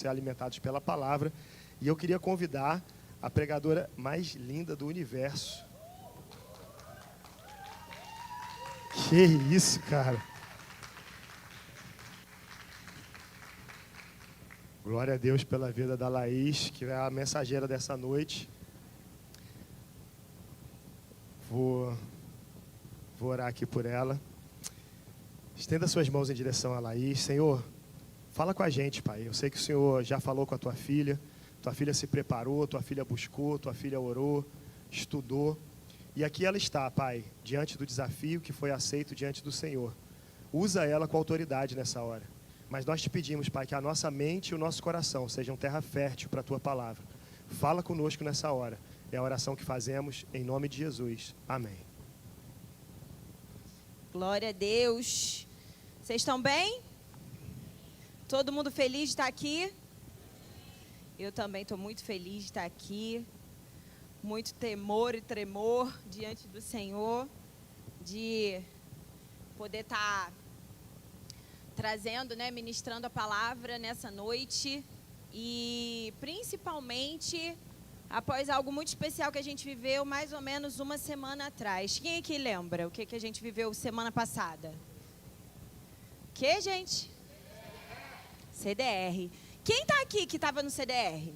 ser alimentados pela palavra. E eu queria convidar a pregadora mais linda do universo. Que isso, cara. Glória a Deus pela vida da Laís, que é a mensageira dessa noite. Vou orar aqui por ela. Estenda suas mãos em direção a Laís. Senhor, fala com a gente, Pai. Eu sei que o Senhor já falou com a tua filha se preparou, tua filha buscou, tua filha orou, estudou. E aqui ela está, Pai, diante do desafio que foi aceito diante do Senhor. Usa ela com autoridade nessa hora. Mas nós te pedimos, Pai, que a nossa mente e o nosso coração sejam terra fértil para a tua palavra. Fala conosco nessa hora. É a oração que fazemos em nome de Jesus. Amém. Glória a Deus. Vocês estão bem? Todo mundo feliz de estar aqui? Eu também estou muito feliz de estar aqui. Muito temor e tremor diante do Senhor, de poder estar trazendo, ministrando a palavra nessa noite. E principalmente após algo muito especial que a gente viveu mais ou menos uma semana atrás. Quem aqui lembra o que a gente viveu semana passada? Que, gente? CDR. Quem está aqui que estava no CDR?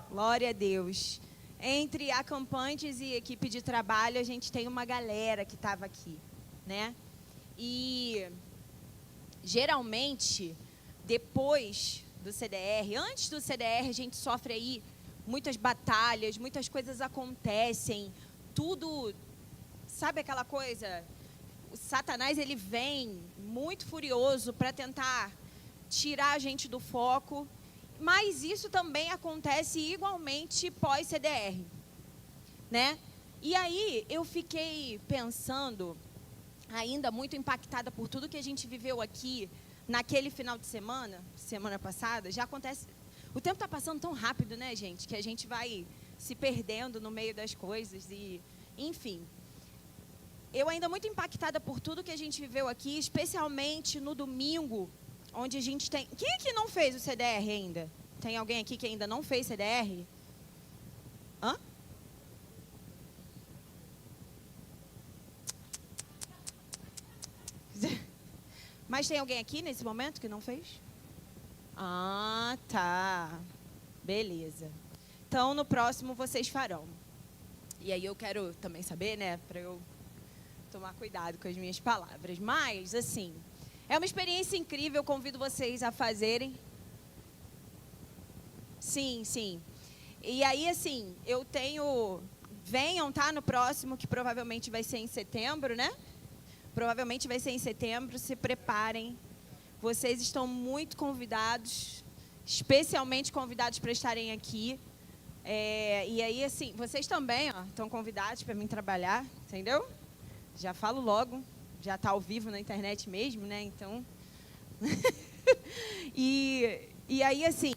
Glória a Deus. Entre acampantes e equipe de trabalho, a gente tem uma galera que estava aqui, né? E geralmente, depois do CDR, antes do CDR, a gente sofre aí muitas batalhas, muitas coisas acontecem, tudo, sabe aquela coisa? O Satanás, ele vem muito furioso para tentar tirar a gente do foco, mas isso também acontece igualmente pós-CDR, né? E aí eu fiquei pensando, ainda muito impactada por tudo que a gente viveu aqui naquele final de semana passada. Já acontece, o tempo está passando tão rápido, né, gente, que a gente vai se perdendo no meio das coisas e, enfim. Eu ainda muito impactada por tudo que a gente viveu aqui, especialmente no domingo, onde a gente tem... Quem é que não fez o CDR ainda? Tem alguém aqui que ainda não fez CDR? Hã? Mas tem alguém aqui nesse momento que não fez? Ah, tá. Beleza. Então, no próximo vocês farão. E aí eu quero também saber, para eu tomar cuidado com as minhas palavras. Mas, assim, é uma experiência incrível, eu convido vocês a fazerem. Sim, sim. E aí, assim, venham, tá, no próximo, que provavelmente vai ser em setembro, né? Provavelmente vai ser em setembro, se preparem. Vocês estão muito convidados, especialmente convidados para estarem aqui. E aí, assim, vocês também, estão convidados para vir trabalhar, entendeu? Já falo logo, já está ao vivo na internet mesmo, né? Então, e aí, assim,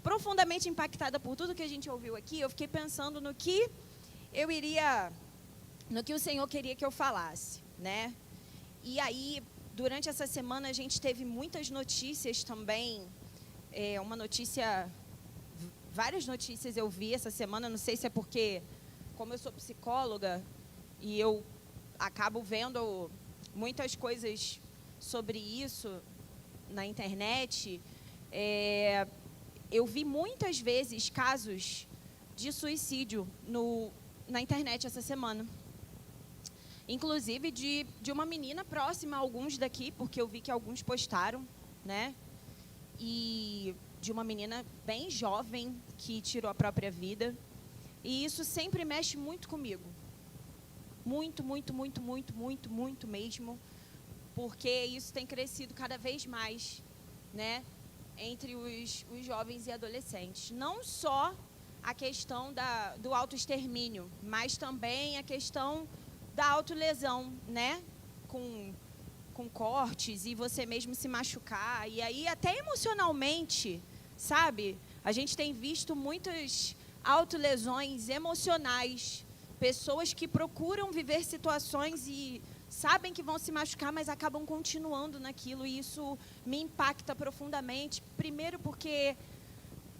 profundamente impactada por tudo que a gente ouviu aqui, eu fiquei pensando no que o Senhor queria que eu falasse, né? E aí, durante essa semana, a gente teve muitas notícias também, várias notícias eu vi essa semana, não sei se é porque, como eu sou psicóloga, e eu acabo vendo muitas coisas sobre isso na internet, eu vi muitas vezes casos de suicídio na internet essa semana. Inclusive de uma menina próxima a alguns daqui, porque eu vi que alguns postaram, né? E de uma menina bem jovem que tirou a própria vida. E isso sempre mexe muito comigo. Muito, muito, muito, muito, muito, muito mesmo. Porque isso tem crescido cada vez mais, né? Entre os jovens e adolescentes. Não só a questão do autoextermínio, mas também a questão da autolesão, né? Com cortes e você mesmo se machucar. E aí até emocionalmente, sabe? A gente tem visto muitas autolesões emocionais. Pessoas que procuram viver situações e sabem que vão se machucar, mas acabam continuando naquilo, e isso me impacta profundamente. Primeiro porque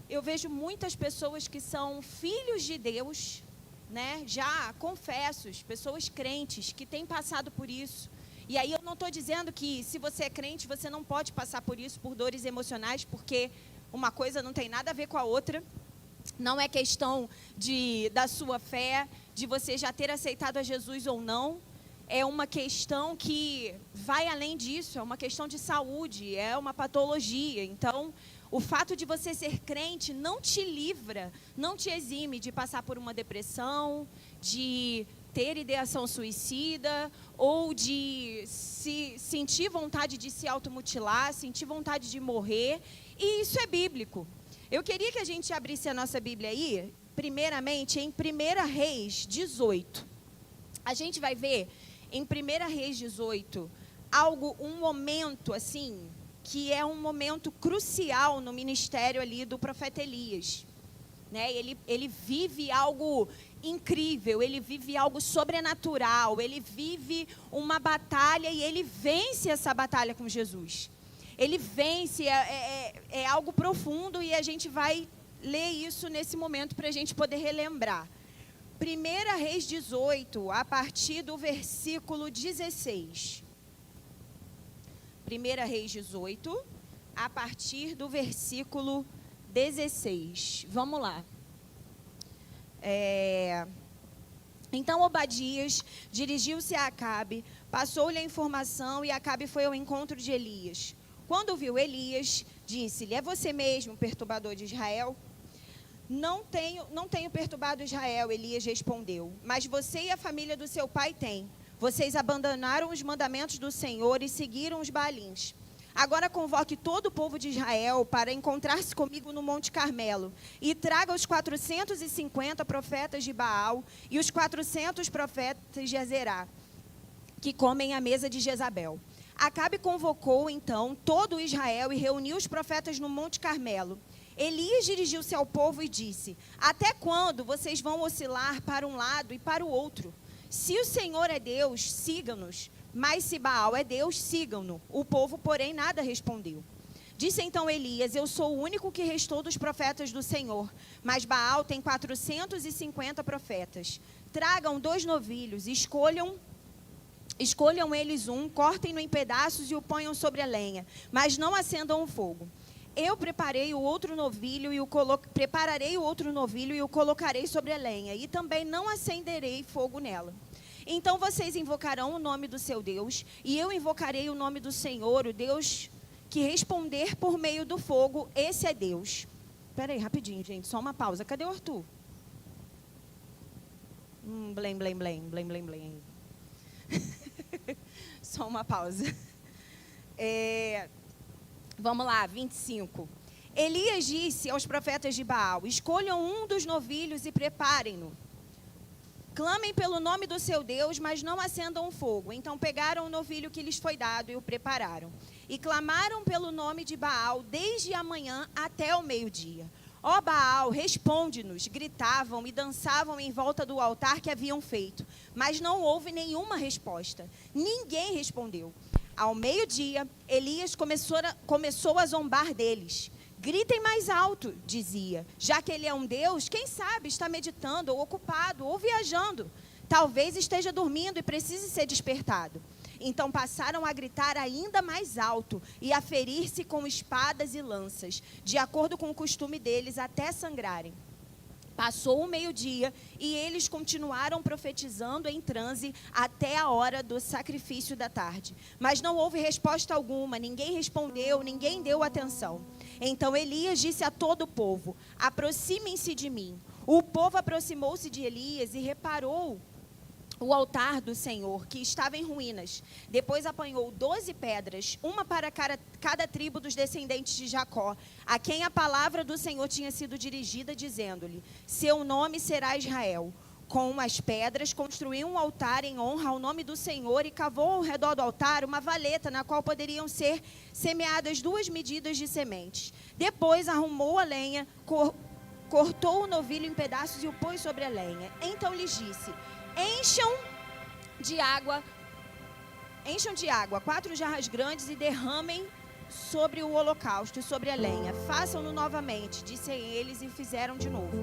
eu vejo muitas pessoas que são filhos de Deus, né? Já confessos, pessoas crentes que têm passado por isso. E aí eu não estou dizendo que se você é crente, você não pode passar por isso, por dores emocionais, porque uma coisa não tem nada a ver com a outra. Não é questão da sua fé, de você já ter aceitado a Jesus ou não. É uma questão que vai além disso, é uma questão de saúde, é uma patologia. Então, o fato de você ser crente não te livra, não te exime de passar por uma depressão, de ter ideação suicida, ou de sentir vontade de se automutilar, sentir vontade de morrer. E isso é bíblico. Eu queria que a gente abrisse a nossa Bíblia aí, primeiramente em 1 Reis 18. A gente vai ver em 1 Reis 18 um momento assim, que é um momento crucial no ministério ali do profeta Elias. Né? Ele vive algo incrível, ele vive algo sobrenatural, ele vive uma batalha e ele vence essa batalha com Jesus. Ele vence, é algo profundo, e a gente vai ler isso nesse momento para a gente poder relembrar. 1 Reis 18, a partir do versículo 16. 1 Reis 18, a partir do versículo 16. Vamos lá. Então Obadias dirigiu-se a Acabe, passou-lhe a informação, e Acabe foi ao encontro de Elias. Quando viu Elias, disse-lhe: é você mesmo, perturbador de Israel? Não tenho perturbado Israel, Elias respondeu, mas você e a família do seu pai têm. Vocês abandonaram os mandamentos do Senhor e seguiram os Baalins. Agora convoque todo o povo de Israel para encontrar-se comigo no Monte Carmelo, e traga os 450 profetas de Baal e os 400 profetas de Azerá, que comem à mesa de Jezabel. Acabe convocou, então, todo Israel e reuniu os profetas no Monte Carmelo. Elias dirigiu-se ao povo e disse: até quando vocês vão oscilar para um lado e para o outro? Se o Senhor é Deus, sigam-nos, mas se Baal é Deus, sigam-no. O povo, porém, nada respondeu. Disse então Elias: eu sou o único que restou dos profetas do Senhor, mas Baal tem 450 profetas. Tragam 2 novilhos, escolham eles um, cortem-no em pedaços e o ponham sobre a lenha, mas não acendam o fogo. Eu prepararei o outro novilho e o colocarei sobre a lenha, e também não acenderei fogo nela. Então vocês invocarão o nome do seu Deus, e eu invocarei o nome do Senhor, o Deus que responder por meio do fogo, esse é Deus. Espera aí, rapidinho, gente, só uma pausa. Cadê o Arthur? Blém, blém, blém, blém, blém, blém. Só uma pausa. Vamos lá, 25. Elias disse aos profetas de Baal: escolham um dos novilhos e preparem-no. Clamem pelo nome do seu Deus, mas não acendam o fogo. Então pegaram o novilho que lhes foi dado e o prepararam. E clamaram pelo nome de Baal desde a manhã até o meio-dia. Ó Baal, responde-nos, gritavam e dançavam em volta do altar que haviam feito. Mas não houve nenhuma resposta. Ninguém respondeu. Ao meio-dia, Elias começou a zombar deles. Gritem mais alto, dizia. Já que ele é um Deus, quem sabe está meditando, ou ocupado, ou viajando. Talvez esteja dormindo e precise ser despertado. Então passaram a gritar ainda mais alto e a ferir-se com espadas e lanças, de acordo com o costume deles, até sangrarem. Passou o meio-dia e eles continuaram profetizando em transe até a hora do sacrifício da tarde. Mas não houve resposta alguma, ninguém respondeu, ninguém deu atenção. Então Elias disse a todo o povo: aproximem-se de mim. O povo aproximou-se de Elias e reparou o altar do Senhor, que estava em ruínas. Depois apanhou 12 pedras, uma para cada tribo dos descendentes de Jacó, a quem a palavra do Senhor tinha sido dirigida, dizendo-lhe: seu nome será Israel. Com as pedras, construiu um altar em honra ao nome do Senhor e cavou ao redor do altar uma valeta na qual poderiam ser semeadas 2 medidas de sementes. Depois arrumou a lenha, cortou o novilho em pedaços e o pôs sobre a lenha. Então lhes disse: encham de água encham de água 4 jarras grandes e derramem sobre o holocausto e sobre a lenha. Façam-no novamente, disse a eles, e fizeram de novo.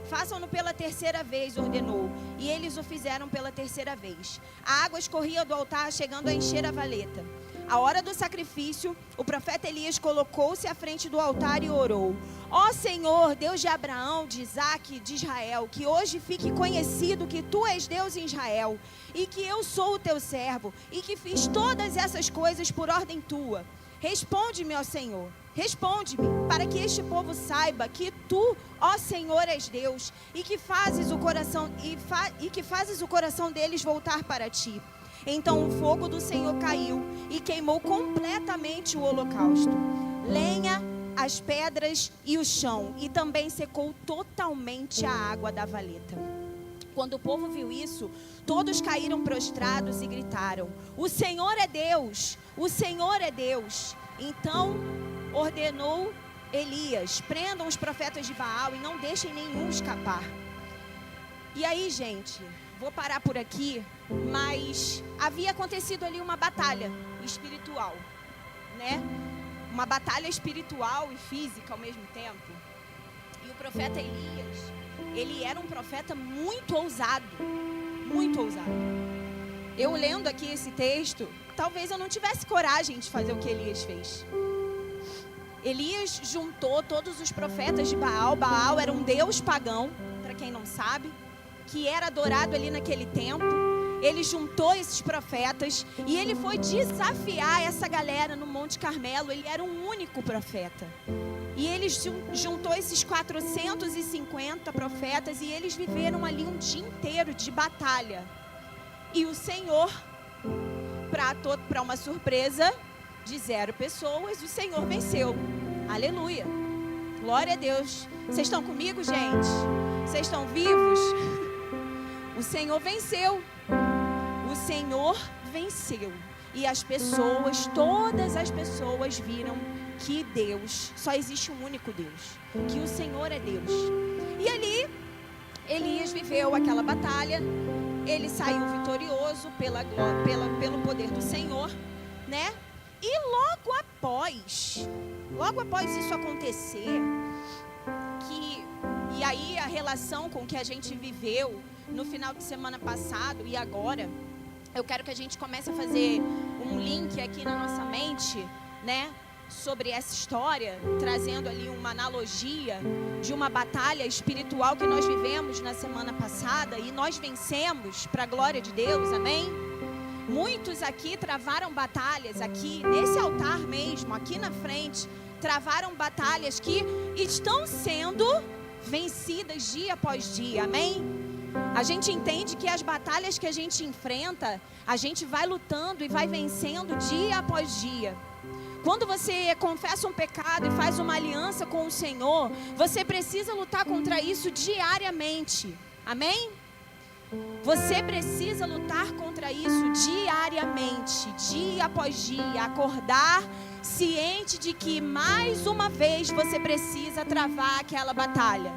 Façam-no pela terceira vez, ordenou, e eles o fizeram pela terceira vez. A água escorria do altar, chegando a encher a valeta. À hora do sacrifício, o profeta Elias colocou-se à frente do altar e orou: Ó Senhor, Deus de Abraão, de Isaque, de Israel, que hoje fique conhecido que Tu és Deus em Israel, e que eu sou o Teu servo, e que fiz todas essas coisas por ordem Tua. Responde-me, ó Senhor, responde-me, para que este povo saiba que Tu, ó Senhor, és Deus, e que fazes o coração deles voltar para Ti. Então o fogo do Senhor caiu e queimou completamente o holocausto, lenha, as pedras e o chão, e também secou totalmente a água da valeta. Quando o povo viu isso, todos caíram prostrados e gritaram: O Senhor é Deus! O Senhor é Deus! Então ordenou Elias: prendam os profetas de Baal e não deixem nenhum escapar. E aí, gente, vou parar por aqui, mas havia acontecido ali uma batalha espiritual, né? Uma batalha espiritual e física ao mesmo tempo. E o profeta Elias, ele era um profeta muito ousado, muito ousado. Eu lendo aqui esse texto, talvez eu não tivesse coragem de fazer o que Elias fez. Elias juntou todos os profetas de Baal. Baal era um deus pagão, para quem não sabe, que era adorado ali naquele tempo. Ele juntou esses profetas e ele foi desafiar essa galera no Monte Carmelo. Ele era um único profeta. E ele juntou esses 450 profetas e eles viveram ali um dia inteiro de batalha. E o Senhor, para uma surpresa de 0 pessoas, o Senhor venceu. Aleluia. Glória a Deus. Vocês estão comigo, gente? Vocês estão vivos? O Senhor venceu. O Senhor venceu. E as pessoas, todas as pessoas viram que Deus, só existe um único Deus, que o Senhor é Deus. E ali, Elias viveu aquela batalha, ele saiu vitorioso pelo poder do Senhor, né? E logo após isso acontecer, e aí a relação com que a gente viveu no final de semana passado e agora, eu quero que a gente comece a fazer um link aqui na nossa mente, né? Sobre essa história, trazendo ali uma analogia de uma batalha espiritual que nós vivemos na semana passada e nós vencemos para a glória de Deus, amém? Muitos aqui travaram batalhas, aqui nesse altar mesmo, aqui na frente, travaram batalhas que estão sendo vencidas dia após dia, amém? A gente entende que as batalhas que a gente enfrenta, a gente vai lutando e vai vencendo dia após dia. Quando você confessa um pecado e faz uma aliança com o Senhor, você precisa lutar contra isso diariamente. Amém? Você precisa lutar contra isso diariamente, dia após dia. Acordar ciente de que mais uma vez você precisa travar aquela batalha.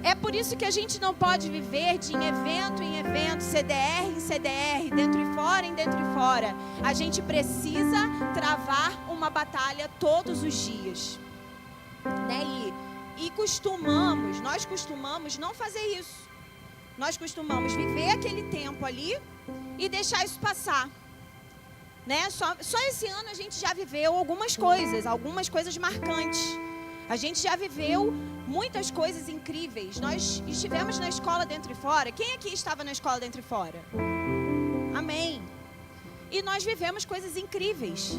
É por isso que a gente não pode viver de evento em evento, CDR em CDR, dentro e fora em dentro e fora. A gente precisa travar uma batalha todos os dias, né? E nós costumamos não fazer isso. Nós costumamos viver aquele tempo ali e deixar isso passar, né? Só esse ano a gente já viveu algumas coisas marcantes. A gente já viveu muitas coisas incríveis. Nós estivemos na escola dentro e fora. Quem aqui estava na escola dentro e fora? Amém. E nós vivemos coisas incríveis.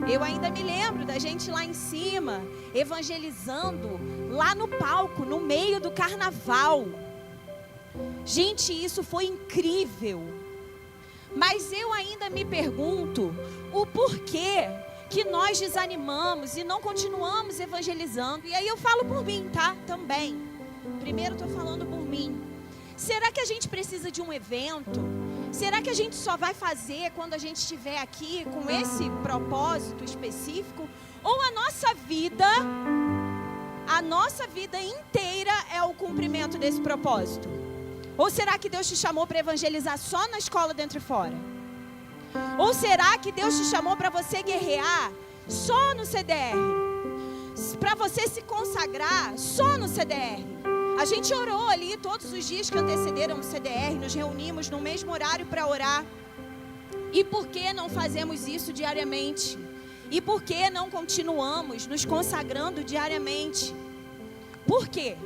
Eu ainda me lembro da gente lá em cima, evangelizando, lá no palco, no meio do carnaval. Gente, isso foi incrível. Mas eu ainda me pergunto o porquê que nós desanimamos e não continuamos evangelizando. E aí eu falo por mim, tá? Também. Primeiro estou falando por mim. Será que a gente precisa de um evento? Será que a gente só vai fazer quando a gente estiver aqui com esse propósito específico? Ou a nossa vida inteira é o cumprimento desse propósito? Ou será que Deus te chamou para evangelizar só na escola dentro e fora? Ou será que Deus te chamou para você guerrear só no CDR? Para você se consagrar só no CDR? A gente orou ali todos os dias que antecederam o CDR, nos reunimos no mesmo horário para orar. E por que não fazemos isso diariamente? E por que não continuamos nos consagrando diariamente? Por quê?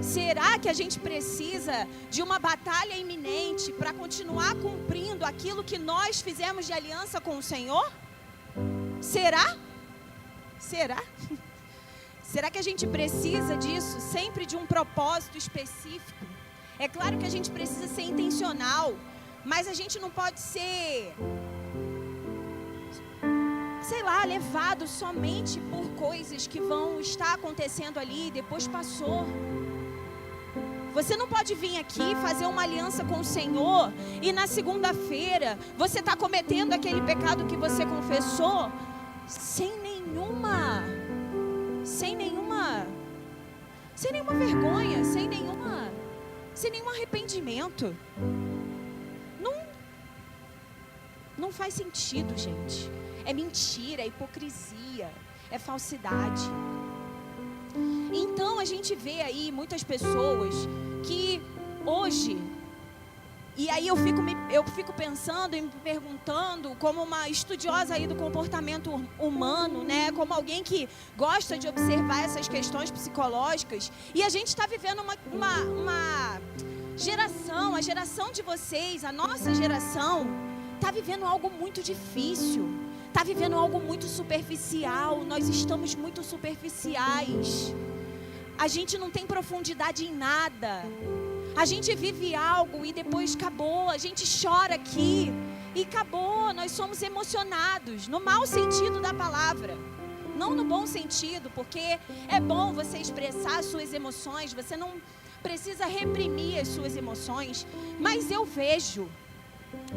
Será que a gente precisa de uma batalha iminente para continuar cumprindo aquilo que nós fizemos de aliança com o Senhor? Será? Será? Será que a gente precisa disso? Sempre de um propósito específico? É claro que a gente precisa ser intencional, mas a gente não pode ser, sei lá, levado somente por coisas que vão estar acontecendo ali e depois passou. Você não pode vir aqui fazer uma aliança com o Senhor e na segunda-feira você está cometendo aquele pecado que você confessou sem nenhuma vergonha, sem nenhum arrependimento. Não faz sentido, gente. É mentira, é hipocrisia, é falsidade. Então a gente vê aí muitas pessoas que hoje, e aí eu fico pensando e me perguntando, como uma estudiosa aí do comportamento humano, né? Como alguém que gosta de observar essas questões psicológicas, e a gente está vivendo uma geração, a geração de vocês, a nossa geração, está vivendo algo muito difícil, está vivendo algo muito superficial. Nós estamos muito superficiais. A gente não tem profundidade em nada. A gente vive algo e depois acabou. A gente chora aqui e acabou. Nós somos emocionados, no mau sentido da palavra. Não no bom sentido, porque é bom você expressar as suas emoções. Você não precisa reprimir as suas emoções. Mas eu vejo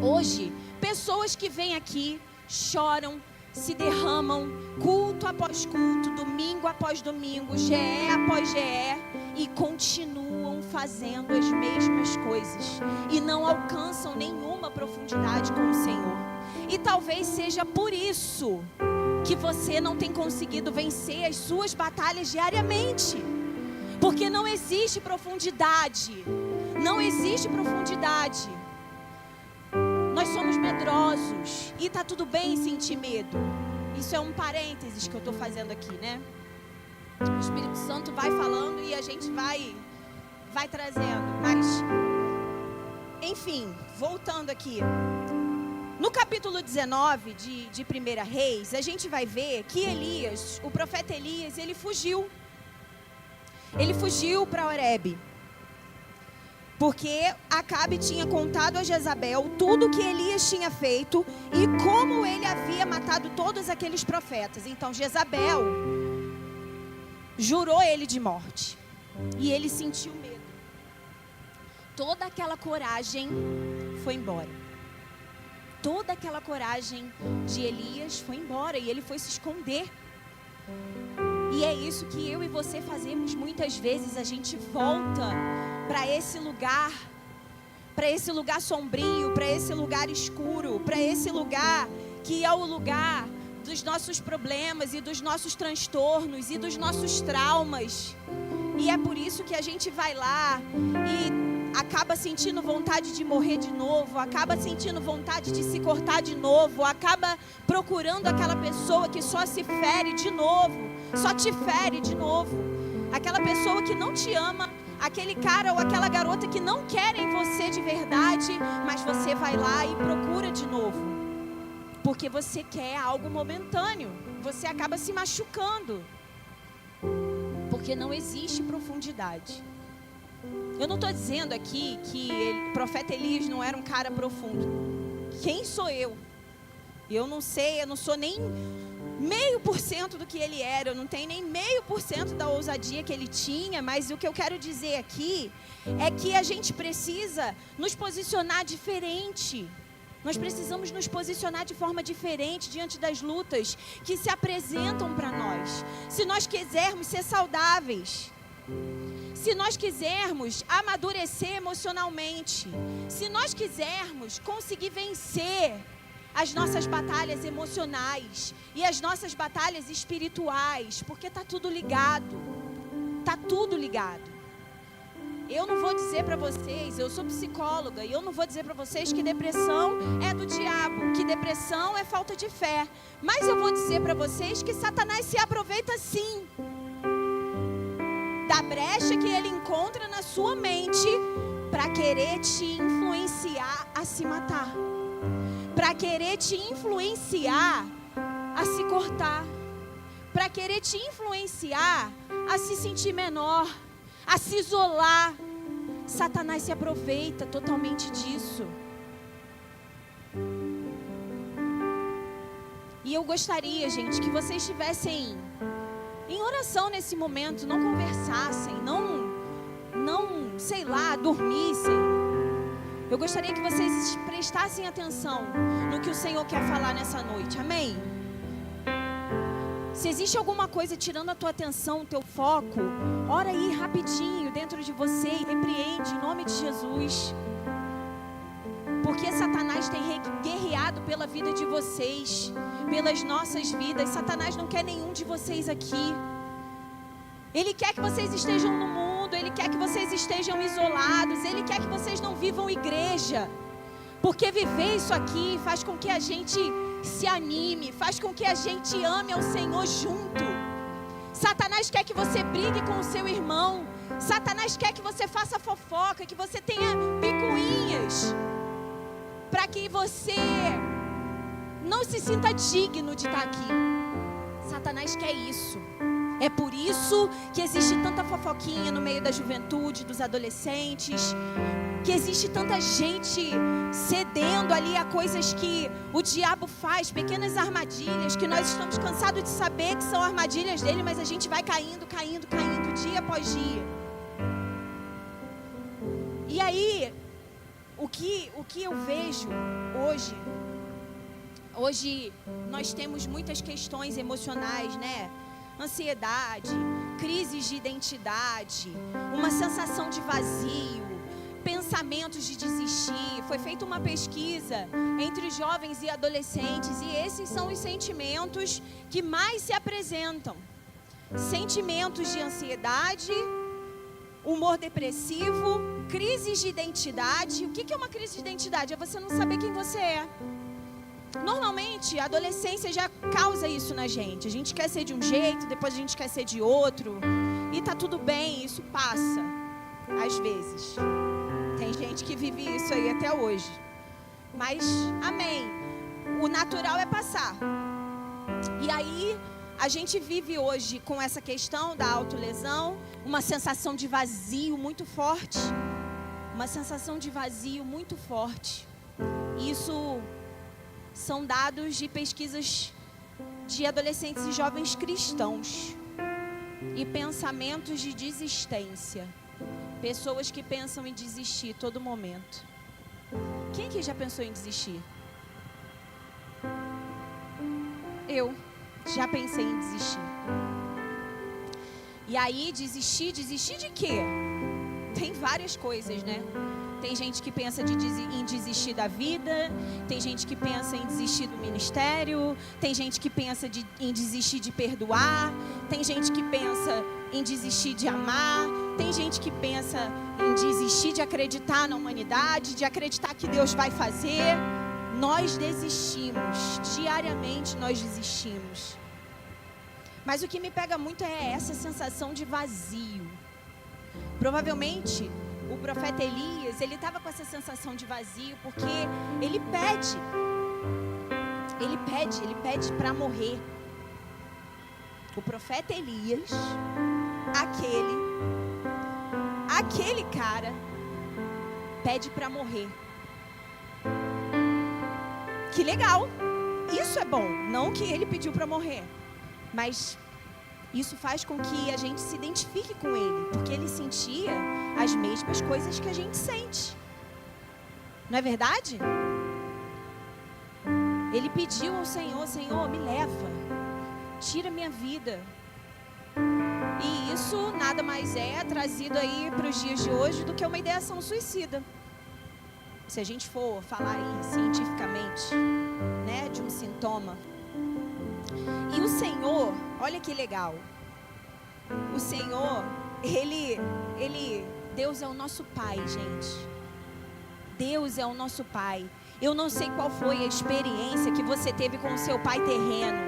hoje pessoas que vêm aqui, choram, se derramam, culto após culto, domingo após domingo, GE após GE, e continuam fazendo as mesmas coisas e não alcançam nenhuma profundidade com o Senhor. E talvez seja por isso que você não tem conseguido vencer as suas batalhas diariamente, porque não existe profundidade. Não existe profundidade. Nós somos medrosos e tá tudo bem sentir medo. Isso é um parênteses que eu estou fazendo aqui, né? O Espírito Santo vai falando e a gente vai trazendo. Mas, enfim, voltando aqui. No capítulo 19 de 1 Reis, a gente vai ver que Elias, o profeta Elias, ele fugiu. Ele fugiu para Horebe. Porque Acabe tinha contado a Jezabel tudo o que Elias tinha feito e como ele havia matado todos aqueles profetas. Então Jezabel jurou ele de morte e ele sentiu medo. Toda aquela coragem foi embora. Toda aquela coragem de Elias foi embora e ele foi se esconder. E é isso que eu e você fazemos muitas vezes. A gente volta para esse lugar sombrio, para esse lugar escuro, para esse lugar que é o lugar dos nossos problemas e dos nossos transtornos e dos nossos traumas. E é por isso que a gente vai lá e acaba sentindo vontade de morrer de novo, acaba sentindo vontade de se cortar de novo, acaba procurando aquela pessoa que só se fere de novo, só te fere de novo, aquela pessoa que não te ama, aquele cara ou aquela garota que não querem você de verdade, mas você vai lá e procura de novo, porque você quer algo momentâneo, você acaba se machucando, porque não existe profundidade. Eu não estou dizendo aqui que o profeta Elias não era um cara profundo. Quem sou eu? Eu não sei, eu não sou nem 0,5% do que ele era, eu não tenho nem 0,5% da ousadia que ele tinha, mas o que eu quero dizer aqui é que a gente precisa nos posicionar diferente. Nós precisamos nos posicionar de forma diferente diante das lutas que se apresentam para nós. Se nós quisermos ser saudáveis, Se nós quisermos amadurecer emocionalmente, se nós quisermos conseguir vencer as nossas batalhas emocionais e as nossas batalhas espirituais, porque está tudo ligado, está tudo ligado. Eu não vou dizer para vocês, eu sou psicóloga, e eu não vou dizer para vocês que depressão é do diabo, que depressão é falta de fé. Mas eu vou dizer para vocês que Satanás se aproveita sim da brecha que ele encontra na sua mente para querer te influenciar a se matar, para querer te influenciar a se cortar, para querer te influenciar a se sentir menor, a se isolar. Satanás se aproveita totalmente disso. E eu gostaria, gente, que vocês estivessem em oração nesse momento, não conversassem, não, sei lá, dormissem. Eu gostaria que vocês prestassem atenção no que o Senhor quer falar nessa noite, amém? Se existe alguma coisa tirando a tua atenção, o teu foco, ora aí rapidinho dentro de você e repreende em nome de Jesus. Porque Satanás tem guerreado pela vida de vocês, pelas nossas vidas. Satanás não quer nenhum de vocês aqui. Ele quer que vocês estejam no mundo, ele quer que vocês estejam isolados, ele quer que vocês não vivam igreja. Porque viver isso aqui faz com que a gente se anime, faz com que a gente ame ao Senhor junto. Satanás quer que você brigue com o seu irmão. Satanás quer que você faça fofoca, que você tenha picuinhas, para que você não se sinta digno de estar aqui. Satanás quer isso. É por isso que existe tanta fofoquinha no meio da juventude, dos adolescentes, que existe tanta gente cedendo ali a coisas que o diabo faz, pequenas armadilhas, que nós estamos cansados de saber que são armadilhas dele, mas a gente vai caindo, dia após dia. E aí, o que eu vejo hoje nós temos muitas questões emocionais, né? Ansiedade, crises de identidade, uma sensação de vazio, pensamentos de desistir. Foi feita uma pesquisa entre jovens e adolescentes e esses são os sentimentos que mais se apresentam. Sentimentos de ansiedade, humor depressivo, crises de identidade. O que é uma crise de identidade? É você não saber quem você é. Normalmente, a adolescência já causa isso na gente. A gente quer ser de um jeito, depois a gente quer ser de outro. E tá tudo bem, isso passa. Às vezes. Tem gente que vive isso aí até hoje. Mas, amém. O natural é passar. E aí, a gente vive hoje com essa questão da autolesão, uma sensação de vazio muito forte. Uma sensação de vazio muito forte. Isso são dados de pesquisas de adolescentes e jovens cristãos. E pensamentos de desistência. Pessoas que pensam em desistir todo momento. Quem aqui já pensou em desistir? Eu já pensei em desistir. E aí, desistir de quê? Tem várias coisas, né? Tem gente que pensa em desistir da vida, tem gente que pensa em desistir do ministério, tem gente que pensa em desistir de perdoar, tem gente que pensa em desistir de amar, tem gente que pensa em desistir de acreditar na humanidade, de acreditar que Deus vai fazer. Nós desistimos, diariamente nós desistimos. Mas o que me pega muito é essa sensação de vazio. Provavelmente o profeta Elias, ele estava com essa sensação de vazio porque ele pede para morrer. O profeta Elias, aquele cara, pede para morrer. Que legal, isso é bom, não que ele pediu para morrer, mas isso faz com que a gente se identifique com ele, porque ele sentia as mesmas coisas que a gente sente. Não é verdade? Ele pediu ao Senhor: Senhor, me leva, tira minha vida. E isso nada mais é trazido aí para os dias de hoje do que uma ideação suicida. Se a gente for falar aí cientificamente, né, de um sintoma. E o Senhor, olha que legal. O Senhor, Deus é o nosso Pai, gente. Deus é o nosso Pai. Eu não sei qual foi a experiência que você teve com o seu pai terreno.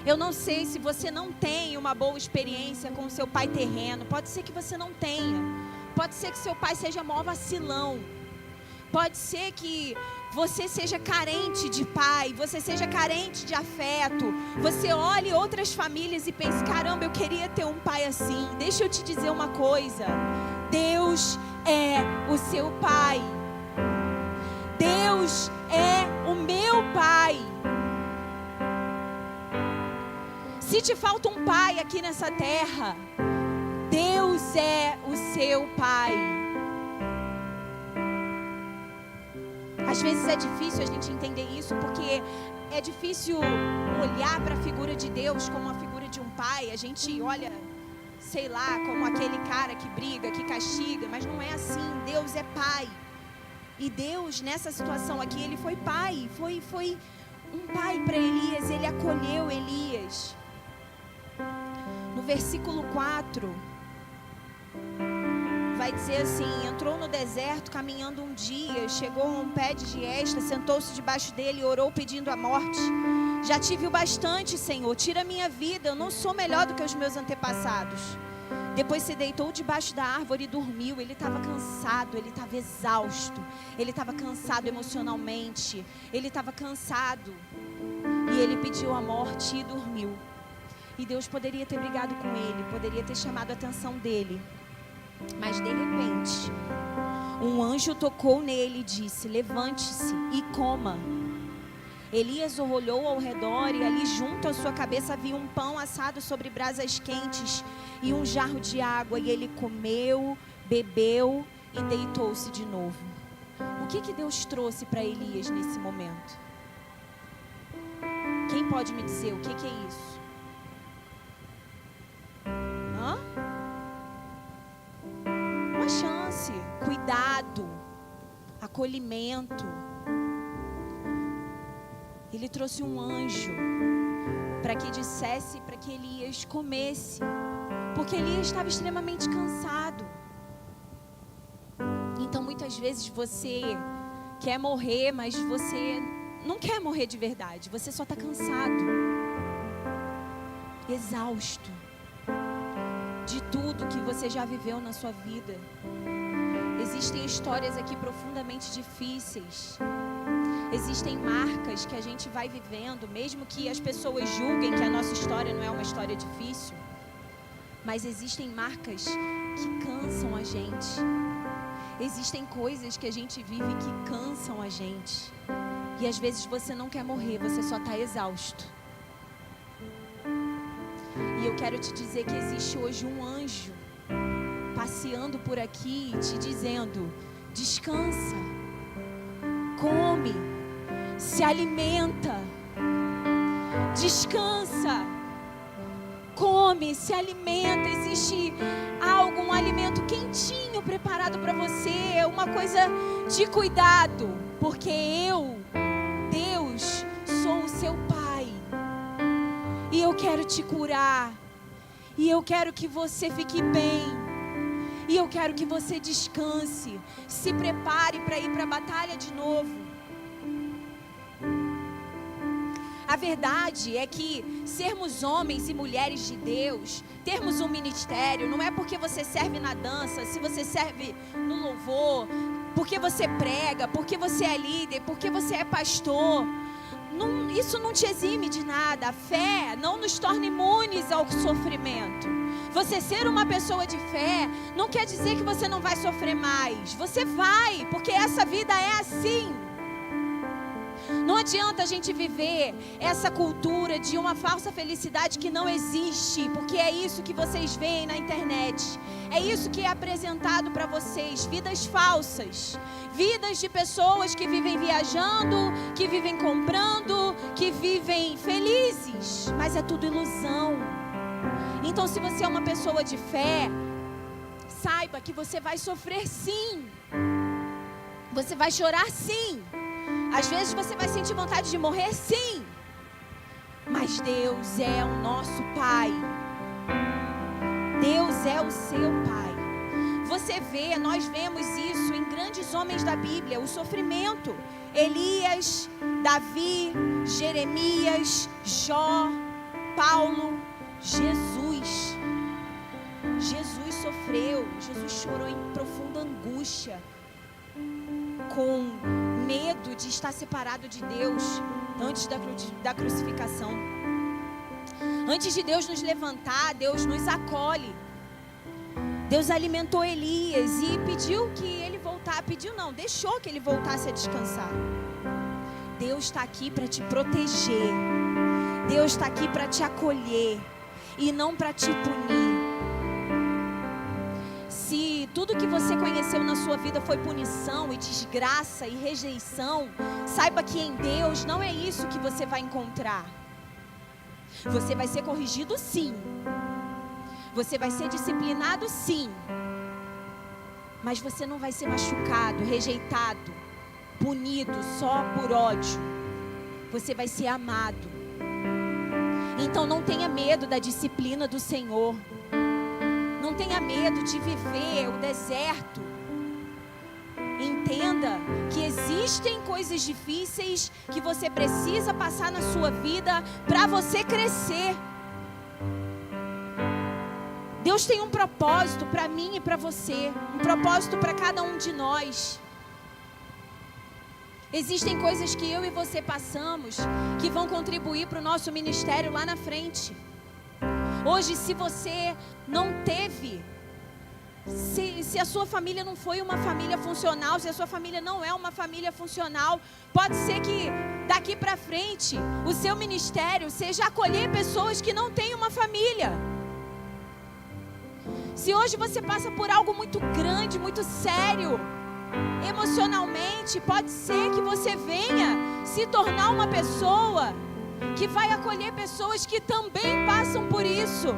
Eu não sei se você não tem uma boa experiência com o seu pai terreno. Pode ser que você não tenha. Pode ser que seu pai seja mó vacilão. Pode ser que você seja carente de pai, você seja carente de afeto. Você olhe outras famílias e pense, caramba, eu queria ter um pai assim. Deixa eu te dizer uma coisa. Deus é o seu pai. Deus é o meu pai. Se te falta um pai aqui nessa terra, Deus é o seu pai. Às vezes é difícil a gente entender isso, porque é difícil olhar para a figura de Deus como a figura de um pai. A gente olha, sei lá, como aquele cara que briga, que castiga, mas não é assim. Deus é pai. E Deus, nessa situação aqui, ele foi pai. Foi um pai para Elias, ele acolheu Elias. No versículo 4, vai dizer assim: entrou no deserto caminhando um dia, chegou a um pé de giesta, sentou-se debaixo dele e orou pedindo a morte. Já tive o bastante, Senhor, tira a minha vida, eu não sou melhor do que os meus antepassados. Depois se deitou debaixo da árvore e dormiu. Ele estava cansado, ele estava exausto, ele estava cansado emocionalmente, ele estava cansado. E ele pediu a morte e dormiu. E Deus poderia ter brigado com ele, poderia ter chamado a atenção dele. Mas de repente, um anjo tocou nele e disse: levante-se e coma. Elias olhou ao redor e ali junto à sua cabeça havia um pão assado sobre brasas quentes e um jarro de água. E ele comeu, bebeu e deitou-se de novo. O que Deus trouxe para Elias nesse momento? Quem pode me dizer o que é isso? Uma chance, cuidado, acolhimento. Ele trouxe um anjo para que dissesse para que Elias comesse, porque Elias estava extremamente cansado. Então muitas vezes você quer morrer, mas você não quer morrer de verdade, você só está cansado, exausto de tudo que você já viveu na sua vida. Existem histórias aqui profundamente difíceis. Existem marcas que a gente vai vivendo, mesmo que as pessoas julguem que a nossa história não é uma história difícil. Mas existem marcas que cansam a gente. Existem coisas que a gente vive que cansam a gente. E às vezes você não quer morrer, você só está exausto. E eu quero te dizer que existe hoje um anjo passeando por aqui, te dizendo: descansa, come, se alimenta, descansa, come, se alimenta. Existe algo, um alimento quentinho preparado para você, uma coisa de cuidado, porque eu, Deus, sou o seu Pai. E eu quero te curar. E eu quero que você fique bem. E eu quero que você descanse. Se prepare para ir para a batalha de novo. A verdade é que sermos homens e mulheres de Deus, termos um ministério, não é porque você serve na dança, se você serve no louvor, porque você prega, porque você é líder, porque você é pastor. Não, isso não te exime de nada. A fé não nos torna imunes ao sofrimento. Você ser uma pessoa de fé não quer dizer que você não vai sofrer mais. Você vai, porque essa vida é assim. Não adianta a gente viver essa cultura de uma falsa felicidade que não existe, porque é isso que vocês veem na internet. É isso que é apresentado para vocês, vidas falsas. Vidas de pessoas que vivem viajando, que vivem comprando, que vivem felizes, mas é tudo ilusão. Então, se você é uma pessoa de fé, saiba que você vai sofrer sim. Você vai chorar sim. Às vezes você vai sentir vontade de morrer sim. Mas Deus é o nosso Pai. Deus é o seu Pai. Você vê, nós vemos isso em grandes homens da Bíblia, o sofrimento. Elias, Davi, Jeremias, Jó, Paulo, Jesus. Jesus sofreu, Jesus chorou em profunda angústia, com medo de estar separado de Deus antes da crucificação. Antes de Deus nos levantar, Deus nos acolhe. Deus alimentou Elias e pediu que ele voltasse. Pediu não, deixou que ele voltasse a descansar. Deus está aqui para te proteger. Deus está aqui para te acolher e não para te punir. Se tudo que você conheceu na sua vida foi punição e desgraça e rejeição, saiba que em Deus não é isso que você vai encontrar. Você vai ser corrigido sim. Você vai ser disciplinado sim. Mas você não vai ser machucado, rejeitado, punido só por ódio. Você vai ser amado. Então não tenha medo da disciplina do Senhor. Não tenha medo de viver o deserto. Entenda que existem coisas difíceis que você precisa passar na sua vida para você crescer. Deus tem um propósito para mim e para você, um propósito para cada um de nós. Existem coisas que eu e você passamos que vão contribuir para o nosso ministério lá na frente. Hoje, se você não teve, se a sua família não foi uma família funcional, se a sua família não é uma família funcional, pode ser que daqui para frente o seu ministério seja acolher pessoas que não têm uma família. Se hoje você passa por algo muito grande, muito sério, emocionalmente, pode ser que você venha se tornar uma pessoa que vai acolher pessoas que também passam por isso.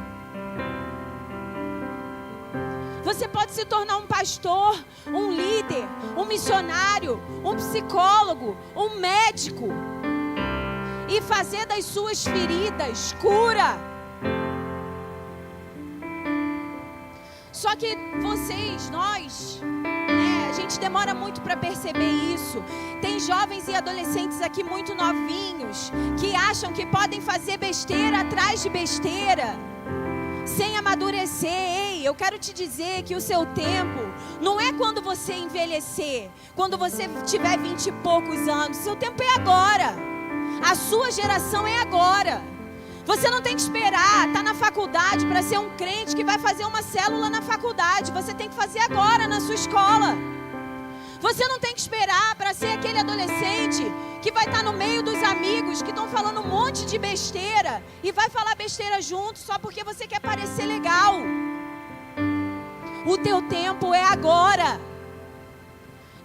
Você pode se tornar um pastor, um líder, um missionário, um psicólogo, um médico e fazer das suas feridas cura. Só que nós, a gente demora muito para perceber isso. Tem jovens e adolescentes aqui muito novinhos que acham que podem fazer besteira atrás de besteira, sem amadurecer. Ei, eu quero te dizer que o seu tempo não é quando você envelhecer, quando você tiver 20 e poucos anos. Seu tempo é agora. A sua geração é agora. Você não tem que esperar estar na faculdade para ser um crente que vai fazer uma célula na faculdade. Você tem que fazer agora na sua escola. Você não tem que esperar para ser aquele adolescente que vai estar no meio dos amigos que estão falando um monte de besteira e vai falar besteira junto só porque você quer parecer legal. O teu tempo é agora.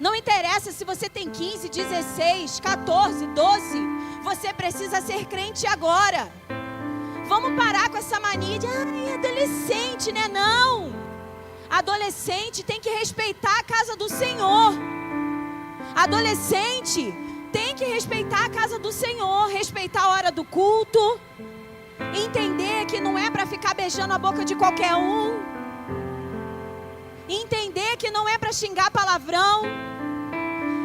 Não interessa se você tem 15, 16, 14, 12. Você precisa ser crente agora. Vamos parar com essa mania de adolescente, né? Não. Adolescente tem que respeitar a casa do Senhor. Adolescente tem que respeitar a casa do Senhor, respeitar a hora do culto, entender que não é para ficar beijando a boca de qualquer um, entender que não é para xingar palavrão,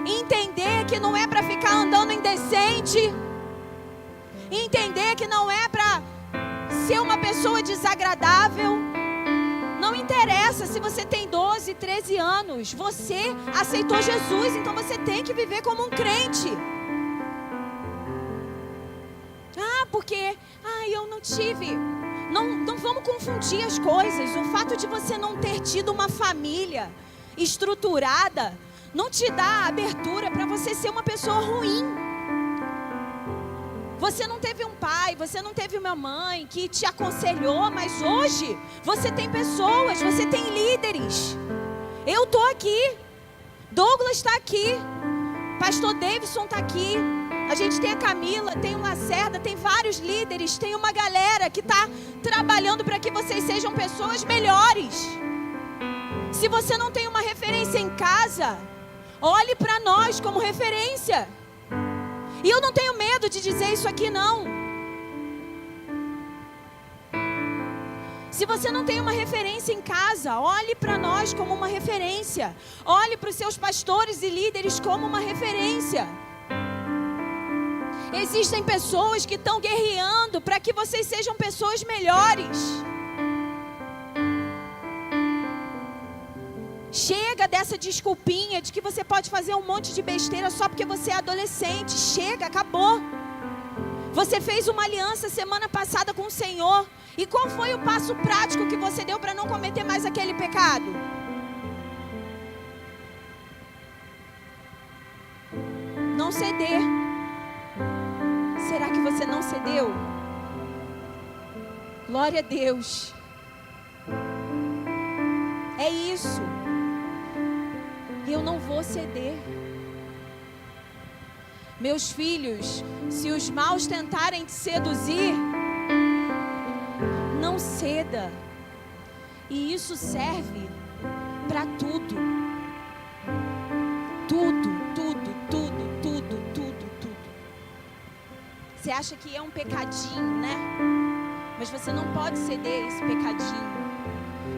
entender que não é para ficar andando indecente, entender que não é para ser uma pessoa desagradável. Não interessa se você tem 12, 13 anos. Você aceitou Jesus, então você tem que viver como um crente. Porque eu não tive. Não vamos confundir as coisas. O fato de você não ter tido uma família estruturada não te dá abertura para você ser uma pessoa ruim. Você não teve um pai, você não teve uma mãe que te aconselhou, mas hoje você tem pessoas, você tem líderes. Eu estou aqui, Douglas está aqui, Pastor Davidson está aqui, A gente tem a Camila, tem o Lacerda, tem vários líderes, tem uma galera que está trabalhando para que vocês sejam pessoas melhores. Se você não tem uma referência em casa, olhe para nós como referência. E eu não tenho medo de dizer isso aqui, não. Se você não tem uma referência em casa, olhe para nós como uma referência. Olhe para os seus pastores e líderes como uma referência. Existem pessoas que estão guerreando para que vocês sejam pessoas melhores. Chega dessa desculpinha de que você pode fazer um monte de besteira só porque você é adolescente. Chega, acabou. Você fez uma aliança semana passada com o Senhor. E qual foi o passo prático que você deu para não cometer mais aquele pecado? Não ceder. Será que você não cedeu? Glória a Deus. É isso. Eu não vou ceder. Meus filhos, se os maus tentarem te seduzir, não ceda. E isso serve para tudo. Tudo, tudo, tudo, tudo, tudo, tudo. Você acha que é um pecadinho, né? Mas você não pode ceder esse pecadinho.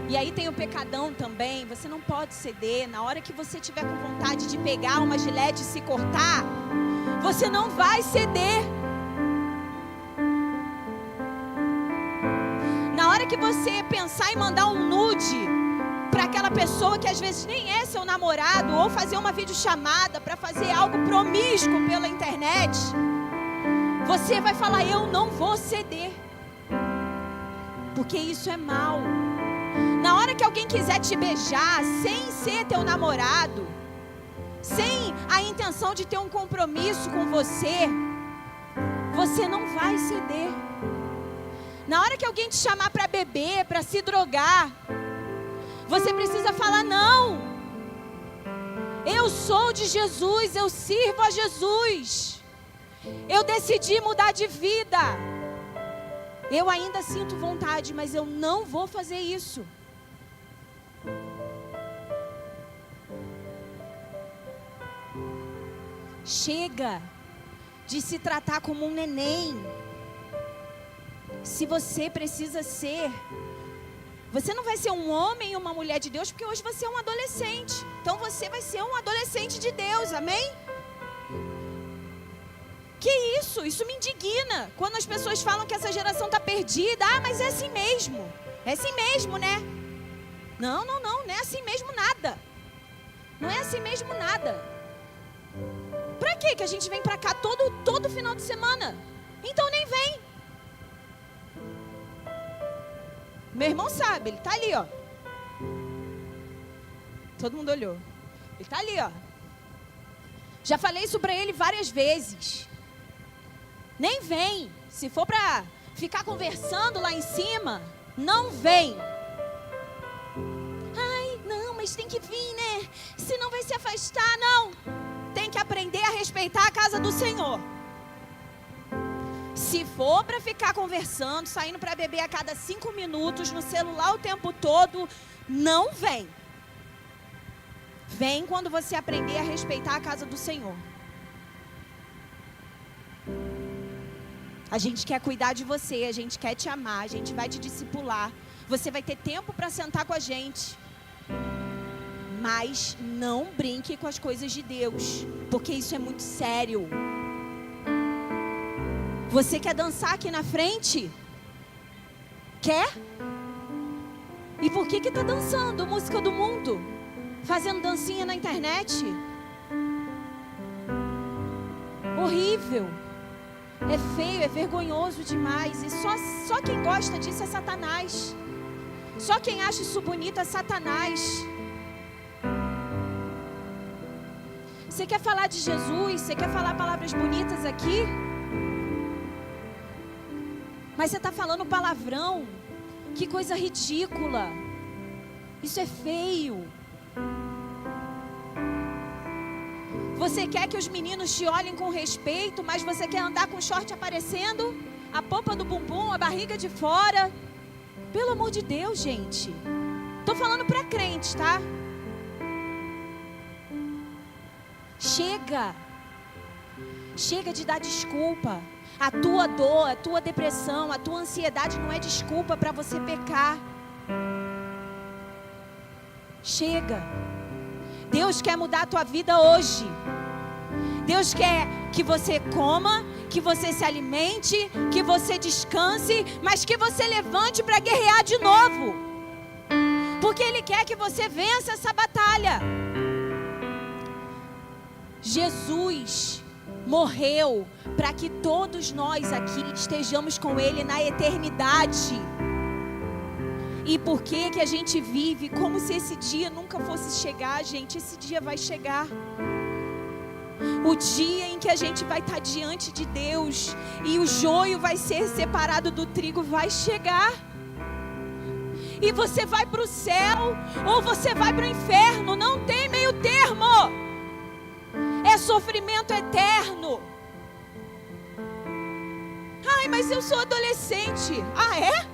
E aí tem o pecadão também. Você não pode ceder. Na hora que você tiver com vontade de pegar uma gilete e se cortar, você não vai ceder. Na hora que você pensar em mandar um nude para aquela pessoa que às vezes nem é seu namorado, ou fazer uma videochamada para fazer algo promíscuo pela internet, você vai falar: eu não vou ceder, porque isso é mal. Na hora que alguém quiser te beijar sem ser teu namorado, sem a intenção de ter um compromisso com você, você não vai ceder. Na hora que alguém te chamar para beber, para se drogar, você precisa falar: não, eu sou de Jesus, eu sirvo a Jesus, eu decidi mudar de vida. Eu ainda sinto vontade, mas eu não vou fazer isso. Chega de se tratar como um neném. Se você precisa ser, você não vai ser um homem e uma mulher de Deus, porque hoje você é um adolescente. Então você vai ser um adolescente de Deus, amém? Que isso? Isso me indigna. Quando as pessoas falam que essa geração está perdida. Ah, mas é assim mesmo. É assim mesmo, né? Não, não, não. Não é assim mesmo nada. Não é assim mesmo nada. Pra quê que a gente vem pra cá todo final de semana? Então nem vem. Meu irmão sabe, ele tá ali, ó. Todo mundo olhou. Ele tá ali, ó. Já falei isso pra ele várias vezes. Nem vem. Se for pra ficar conversando lá em cima, não vem. Ai, não, mas tem que vir, né? Senão vai se afastar, não. Tem que aprender a respeitar a casa do Senhor. Se for para ficar conversando, saindo para beber a cada 5 minutos, no celular o tempo todo, não vem. Vem quando você aprender a respeitar a casa do Senhor. A gente quer cuidar de você, a gente quer te amar, a gente vai te discipular. Você vai ter tempo para sentar com a gente. Mas não brinque com as coisas de Deus, porque isso é muito sério. Você quer dançar aqui na frente? Quer? E por que está dançando música do mundo? Fazendo dancinha na internet? Horrível. É feio, é vergonhoso demais. E só quem gosta disso é Satanás. Só quem acha isso bonito é Satanás. Você quer falar de Jesus? Você quer falar palavras bonitas aqui? Mas você está falando palavrão. Que coisa ridícula. Isso é feio. Você quer que os meninos te olhem com respeito, mas você quer andar com o short aparecendo, a polpa do bumbum, a barriga de fora. Pelo amor de Deus, gente. Tô falando para crente, tá? Chega. Chega de dar desculpa. A tua dor, a tua depressão, a tua ansiedade não é desculpa para você pecar. Chega. Deus quer mudar a tua vida hoje. Deus quer que você coma, que você se alimente, que você descanse, mas que você levante para guerrear de novo. Porque Ele quer que você vença essa batalha. Jesus morreu para que todos nós aqui estejamos com Ele na eternidade. E por que a gente vive como se esse dia nunca fosse chegar, gente? Esse dia vai chegar. O dia em que a gente vai estar diante de Deus e o joio vai ser separado do trigo vai chegar. E você vai para o céu ou você vai para o inferno. Não tem meio termo. É sofrimento eterno. Ai, mas eu sou adolescente. Ah, é?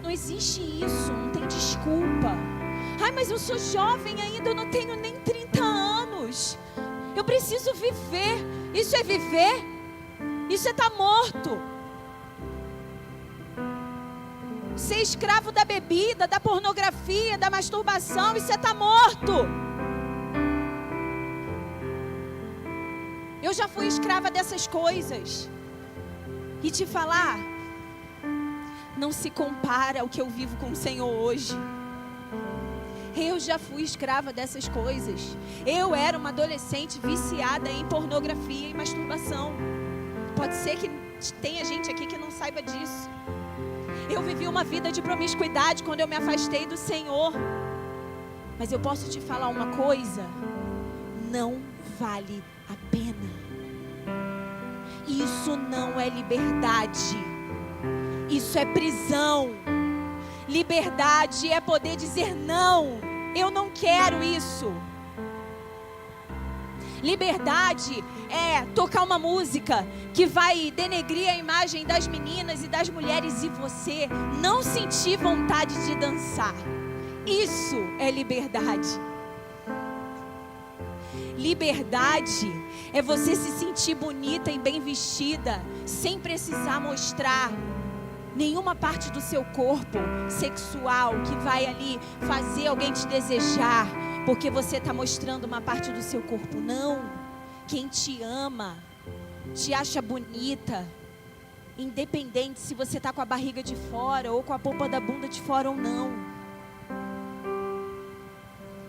Não existe isso, não tem desculpa. Ai, mas eu sou jovem ainda, eu não tenho nem 30 anos. Eu preciso viver. Isso é viver? Isso é estar morto. Ser escravo da bebida, da pornografia, da masturbação, isso é estar morto. Eu já fui escrava dessas coisas. E te falar, não se compara ao que eu vivo com o Senhor hoje. Eu já fui escrava dessas coisas. Eu era uma adolescente viciada em pornografia e masturbação. Pode ser que tenha gente aqui que não saiba disso. Eu vivi uma vida de promiscuidade quando eu me afastei do Senhor. Mas eu posso te falar uma coisa: não vale a pena. Isso não é liberdade. Isso é prisão. Liberdade é poder dizer não. Eu não quero isso. Liberdade é tocar uma música que vai denegrir a imagem das meninas e das mulheres e você não sentir vontade de dançar. Isso é liberdade. Liberdade é você se sentir bonita e bem vestida, sem precisar mostrar nenhuma parte do seu corpo sexual que vai ali fazer alguém te desejar, porque você está mostrando uma parte do seu corpo. Não. Quem te ama, te acha bonita, independente se você está com a barriga de fora ou com a polpa da bunda de fora ou não.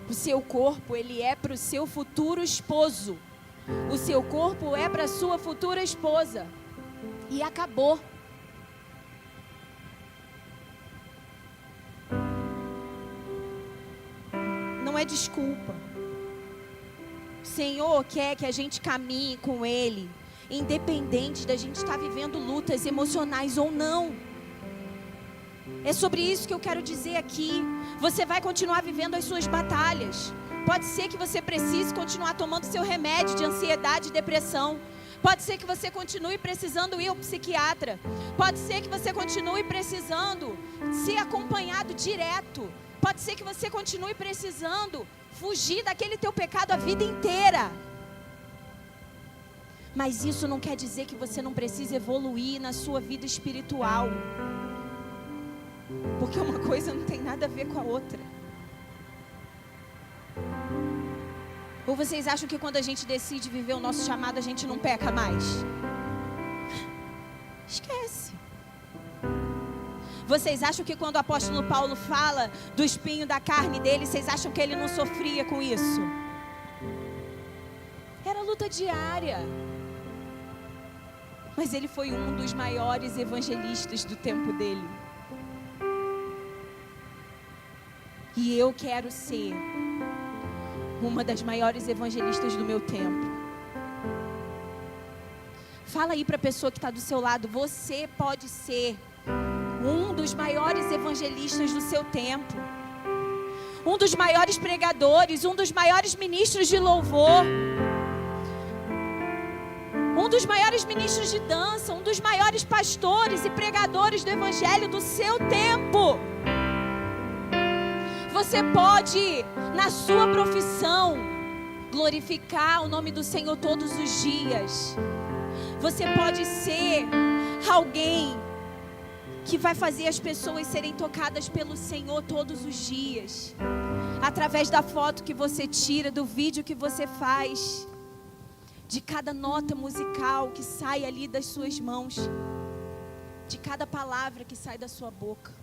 O seu corpo, ele é para o seu futuro esposo. O seu corpo é para a sua futura esposa. E acabou. Não é desculpa. O Senhor quer que a gente caminhe com Ele, independente da gente estar vivendo lutas emocionais ou não. É sobre isso que eu quero dizer aqui. Você vai continuar vivendo as suas batalhas. Pode ser que você precise continuar tomando seu remédio de ansiedade e depressão. Pode ser que você continue precisando ir ao psiquiatra. Pode ser que você continue precisando ser acompanhado direto. Pode ser que você continue precisando fugir daquele teu pecado a vida inteira. Mas isso não quer dizer que você não precisa evoluir na sua vida espiritual. Porque uma coisa não tem nada a ver com a outra. Ou vocês acham que quando a gente decide viver o nosso chamado, a gente não peca mais? Esquece. Vocês acham que quando o apóstolo Paulo fala do espinho da carne dele, vocês acham que ele não sofria com isso? Era luta diária. Mas ele foi um dos maiores evangelistas do tempo dele. E eu quero ser uma das maiores evangelistas do meu tempo. Fala aí para a pessoa que está do seu lado: você pode ser um dos maiores evangelistas do seu tempo, um dos maiores pregadores, um dos maiores ministros de louvor, um dos maiores ministros de dança, um dos maiores pastores e pregadores do evangelho do seu tempo. Você pode, na sua profissão, glorificar o nome do Senhor todos os dias. Você pode ser alguém que vai fazer as pessoas serem tocadas pelo Senhor todos os dias, através da foto que você tira, do vídeo que você faz, de cada nota musical que sai ali das suas mãos, de cada palavra que sai da sua boca.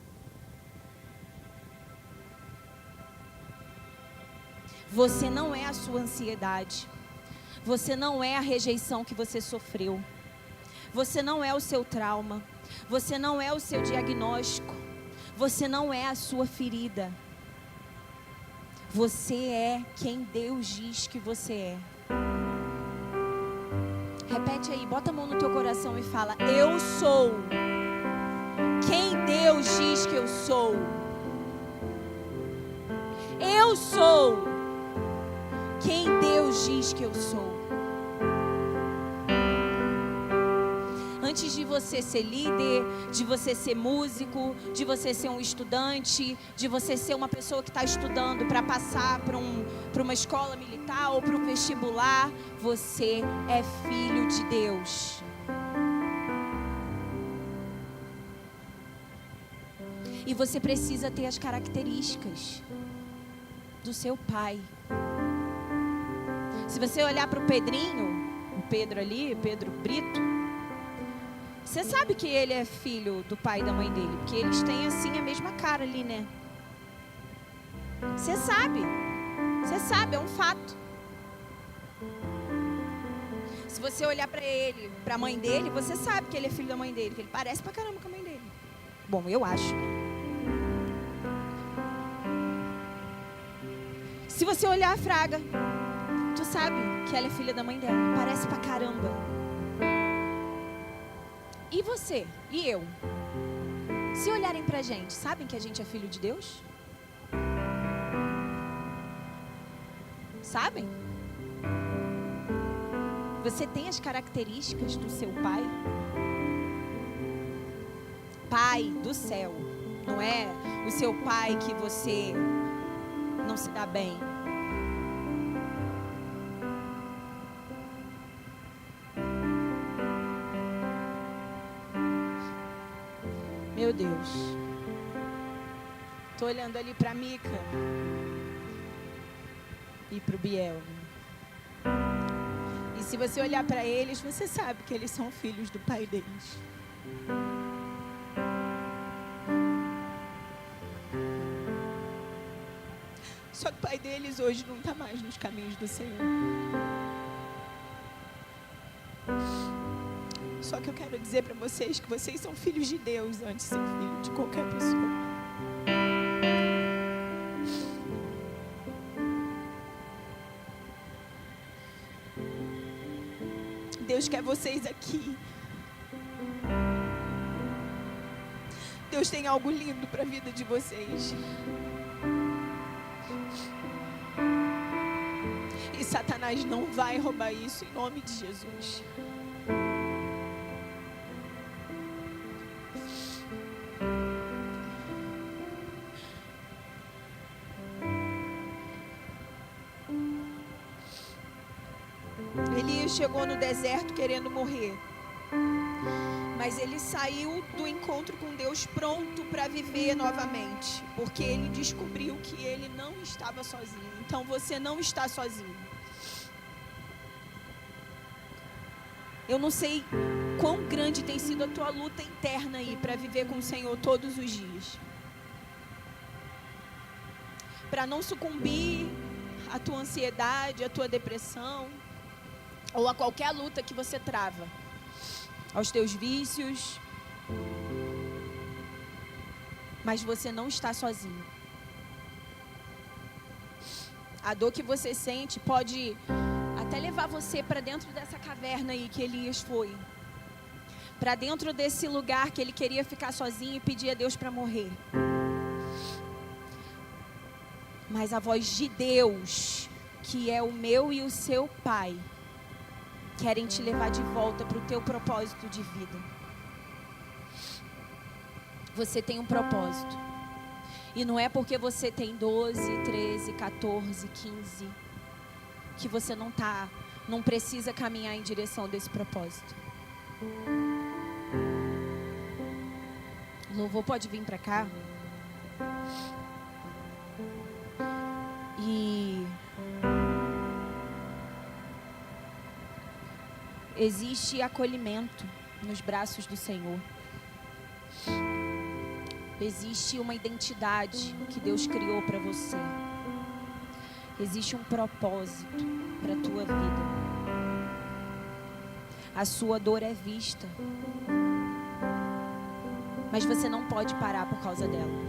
Você não é a sua ansiedade, você não é a rejeição que você sofreu, você não é o seu trauma, você não é o seu diagnóstico, você não é a sua ferida. Você é quem Deus diz que você é. Repete aí, bota a mão no teu coração e fala: eu sou quem Deus diz que eu sou. Eu sou quem Deus diz que eu sou. Antes de você ser líder, de você ser músico, de você ser um estudante, de você ser uma pessoa que está estudando para passar para uma escola militar ou para um vestibular, você é filho de Deus. E você precisa ter as características do seu pai. Se você olhar para o Pedrinho, o Pedro ali, Pedro Brito, você sabe que ele é filho do pai e da mãe dele, porque eles têm assim a mesma cara ali, né? Você sabe, é um fato. Se você olhar para ele, para a mãe dele, você sabe que ele é filho da mãe dele, que ele parece pra caramba com a mãe dele. Bom, eu acho. Se você olhar a Fraga, tu sabe que ela é filha da mãe dela, parece pra caramba. E você? E eu? Se olharem pra gente, sabem que a gente é filho de Deus? Sabem? Você tem as características do seu pai? Pai do céu. Não é o seu pai que você não se dá bem. Meu Deus. Tô olhando ali para Mica e para o Biel. E se você olhar para eles, você sabe que eles são filhos do pai deles. Só que o pai deles hoje não está mais nos caminhos do Senhor. Só que eu quero dizer para vocês que vocês são filhos de Deus antes de ser filho de qualquer pessoa. Deus quer vocês aqui. Deus tem algo lindo para a vida de vocês. E Satanás não vai roubar isso em nome de Jesus. Elias chegou no deserto querendo morrer, mas ele saiu do encontro com Deus pronto para viver novamente, porque ele descobriu que ele não estava sozinho. Então você não está sozinho. Eu não sei quão grande tem sido a tua luta interna aí para viver com o Senhor todos os dias, para não sucumbir à tua ansiedade, à tua depressão, ou a qualquer luta que você trava, aos teus vícios. Mas você não está sozinho. A dor que você sente pode até levar você para dentro dessa caverna aí que Elias foi. para dentro desse lugar que ele queria ficar sozinho e pedir a Deus para morrer. Mas a voz de Deus, que é o meu e o seu Pai, querem te levar de volta para o teu propósito de vida. Você tem um propósito. E não é porque você tem 12, 13, 14, 15, que você não precisa caminhar em direção desse propósito. O louvor pode vir para cá. E existe acolhimento nos braços do Senhor. Existe uma identidade que Deus criou para você. Existe um propósito para a tua vida. A sua dor é vista, mas você não pode parar por causa dela.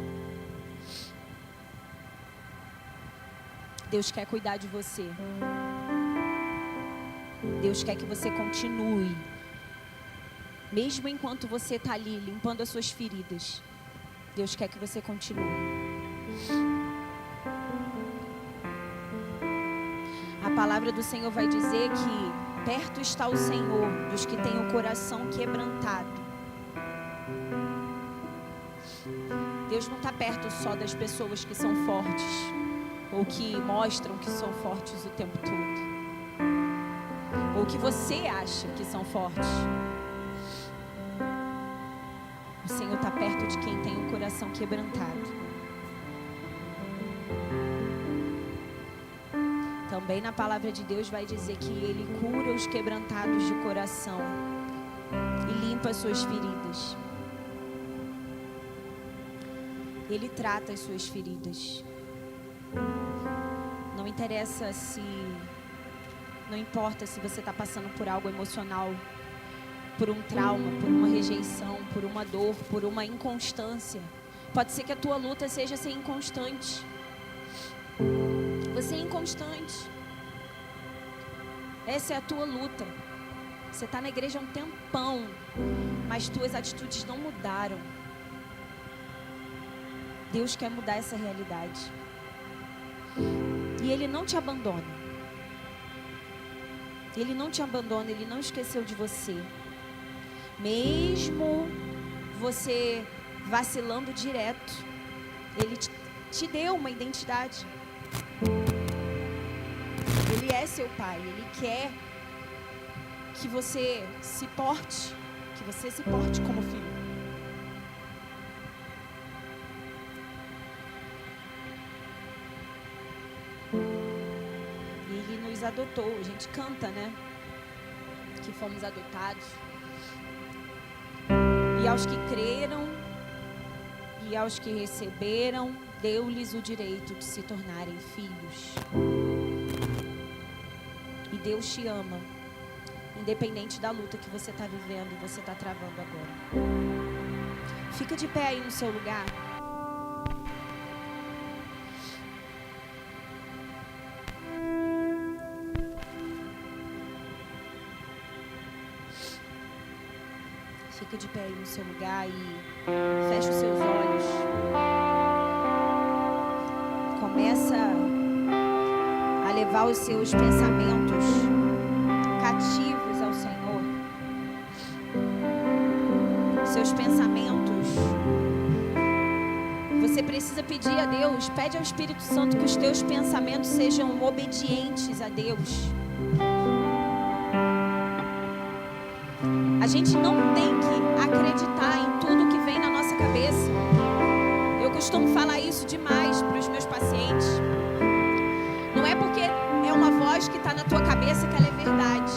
Deus quer cuidar de você. Deus quer que você continue, mesmo enquanto você está ali limpando as suas feridas. Deus quer que você continue. A palavra do Senhor vai dizer que perto está o Senhor dos que têm o coração quebrantado. Deus não está perto só das pessoas que são fortes, ou que mostram que são fortes o tempo todo, ou que você acha que são fortes. O Senhor está perto de quem tem o coração quebrantado. Também na palavra de Deus vai dizer que Ele cura os quebrantados de coração e limpa as suas feridas. Ele trata as suas feridas. Não importa se você está passando por algo emocional, por um trauma, por uma rejeição, por uma dor, por uma inconstância. Pode ser que a tua luta seja ser inconstante. Você é inconstante. Essa é a tua luta. Você está na igreja há um tempão, mas tuas atitudes não mudaram. Deus quer mudar essa realidade. E Ele não te abandona. Ele não te abandona, Ele não esqueceu de você. Mesmo você vacilando direto, Ele te deu uma identidade. Ele é seu Pai, Ele quer que você se porte como filho. E Ele nos adotou, a gente canta, né? Que fomos adotados. E aos que creram e aos que receberam, deu-lhes o direito de se tornarem filhos. E Deus te ama, independente da luta que você está vivendo e você está travando agora. Fica de pé aí no seu lugar. Fica de pé aí no seu lugar e fecha os seus olhos. Começa a levar os seus pensamentos cativos ao Senhor. Seus pensamentos. Você precisa pedir a Deus, pede ao Espírito Santo que os teus pensamentos sejam obedientes a Deus. A gente não tem que acreditar em tudo que vem na nossa cabeça. Eu costumo falar isso demais para os meus pacientes. Não é porque é uma voz que está na tua cabeça que ela é verdade.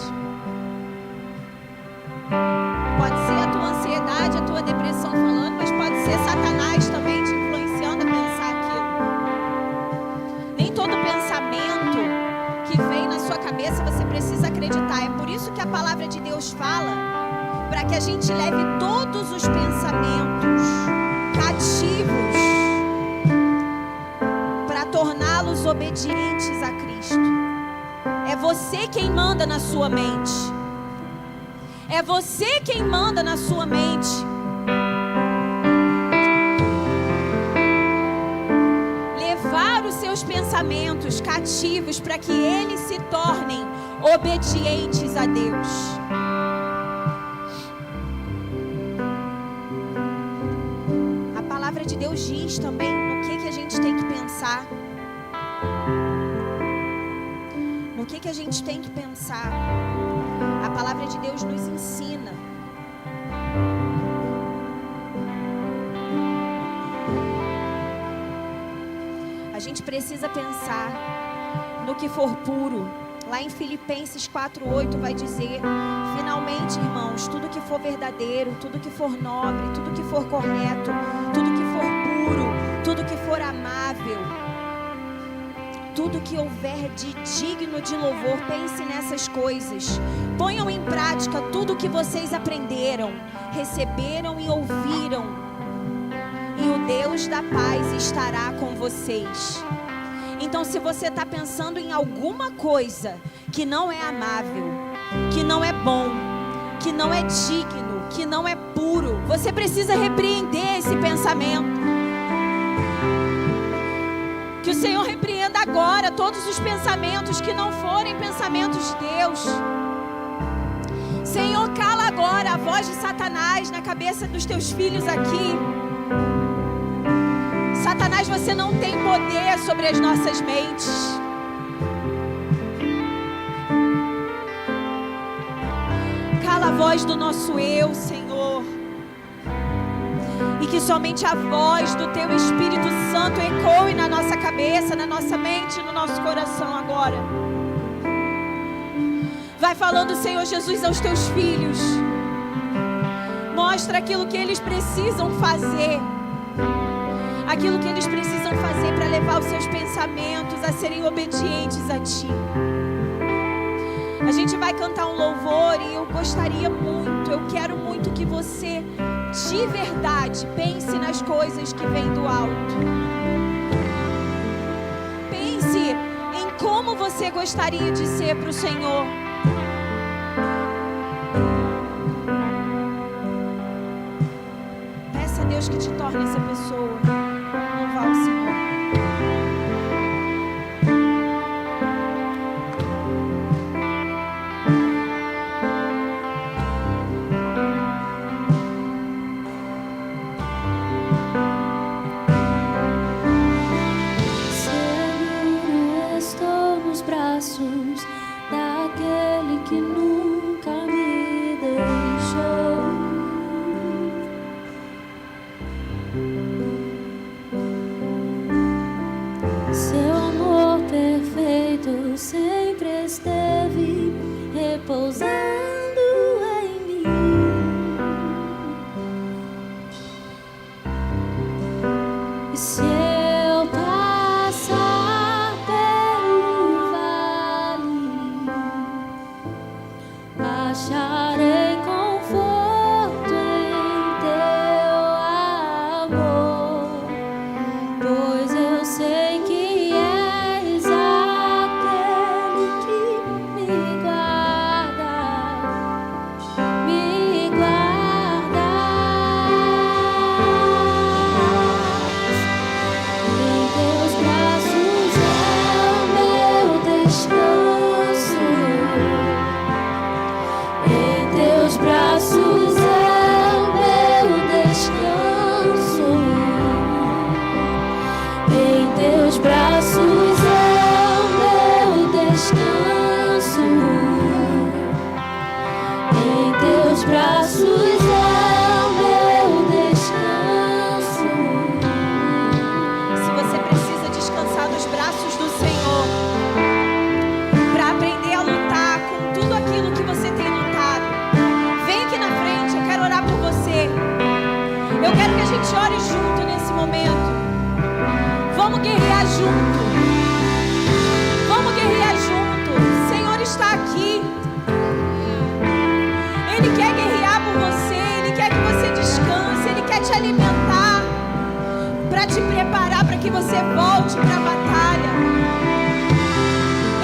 Pode ser a tua ansiedade, a tua depressão falando, mas pode ser Satanás também te influenciando a pensar aquilo. Nem todo pensamento que vem na sua cabeça você precisa acreditar. É por isso que a palavra de Deus fala para que a gente leve todos os pensamentos cativos para torná-los obedientes a Cristo. É você quem manda na sua mente. É você quem manda na sua mente. Levar os seus pensamentos cativos para que eles se tornem obedientes a Deus. A palavra de Deus diz também no que a gente tem que pensar. No que a gente tem que pensar. A palavra de Deus nos ensina. A gente precisa pensar no que for puro. Lá em Filipenses 4:8 vai dizer: finalmente, irmãos, tudo que for verdadeiro, tudo que for nobre, tudo que for correto, tudo que for puro, tudo que for amável, tudo que houver de digno de louvor, pense nessas coisas. Ponham em prática tudo o que vocês aprenderam, receberam e ouviram, e o Deus da paz estará com vocês. Então, se você está pensando em alguma coisa que não é amável, que não é bom, que não é digno, que não é puro, você precisa repreender esse pensamento. Que o Senhor repreenda agora todos os pensamentos que não forem pensamentos de Deus. Senhor, cala agora a voz de Satanás na cabeça dos teus filhos aqui. Satanás, você não tem poder sobre as nossas mentes. Cala a voz do nosso eu, Senhor. E que somente a voz do Teu Espírito Santo ecoe na nossa cabeça, na nossa mente, no nosso coração agora. Vai falando, Senhor Jesus, aos Teus filhos. Mostra aquilo que eles precisam fazer. Aquilo que eles precisam fazer para levar os seus pensamentos a serem obedientes a Ti. A gente vai cantar um louvor e eu gostaria muito, eu quero muito que você, de verdade, pense nas coisas que vêm do alto. Pense em como você gostaria de ser para o Senhor. Peça a Deus que te torne essa pessoa. Louvar o Senhor. Daquele que nunca me deixou. Seu amor perfeito sempre esteve repousando em mim. E se eu passar pelo vale, acharei conforto em Teu amor, pois eu sei que és aquele que me guarda, me guardas. Em Teus braços é o meu descanso. Em Teus braços é o meu descanso. Em Teus braços é o meu descanso. Em Teus braços é o meu descanso. Se você precisa descansar nos braços do Senhor, para aprender a lutar com tudo aquilo que você tem lutado, vem aqui na frente, eu quero orar por você. Eu quero que a gente ore junto nesse momento. Vamos guerrear junto. Vamos guerrear junto. O Senhor está aqui. Ele quer guerrear por você. Ele quer que você descanse. Ele quer te alimentar para te preparar para que você volte para a batalha.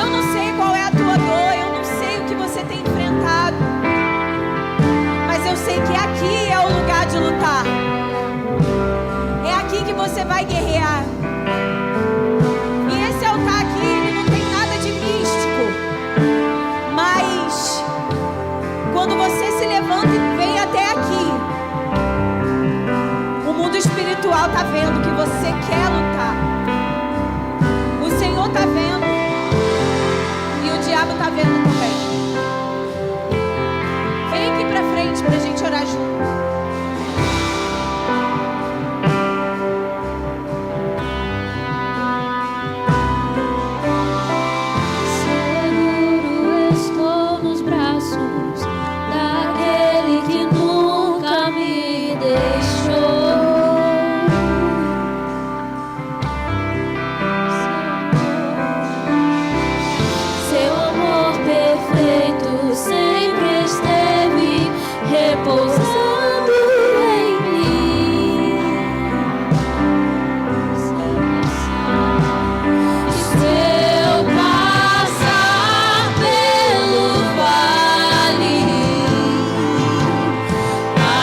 Eu não sei qual é a tua dor. Eu não sei o que você tem enfrentado. entender que aqui é o lugar de lutar. É aqui que você vai guerrear. E esse altar aqui, ele não tem nada de místico. Mas quando você se levanta e vem até aqui, o mundo espiritual está vendo que você quer lutar. O Senhor está vendo. E o diabo está vendo também. Vem aqui pra frente pra gente orar junto. Seguro estou nos braços daquele que nunca me deixou. Seu amor perfeito sempre esteve repousando em mim. Se eu passar pelo vale,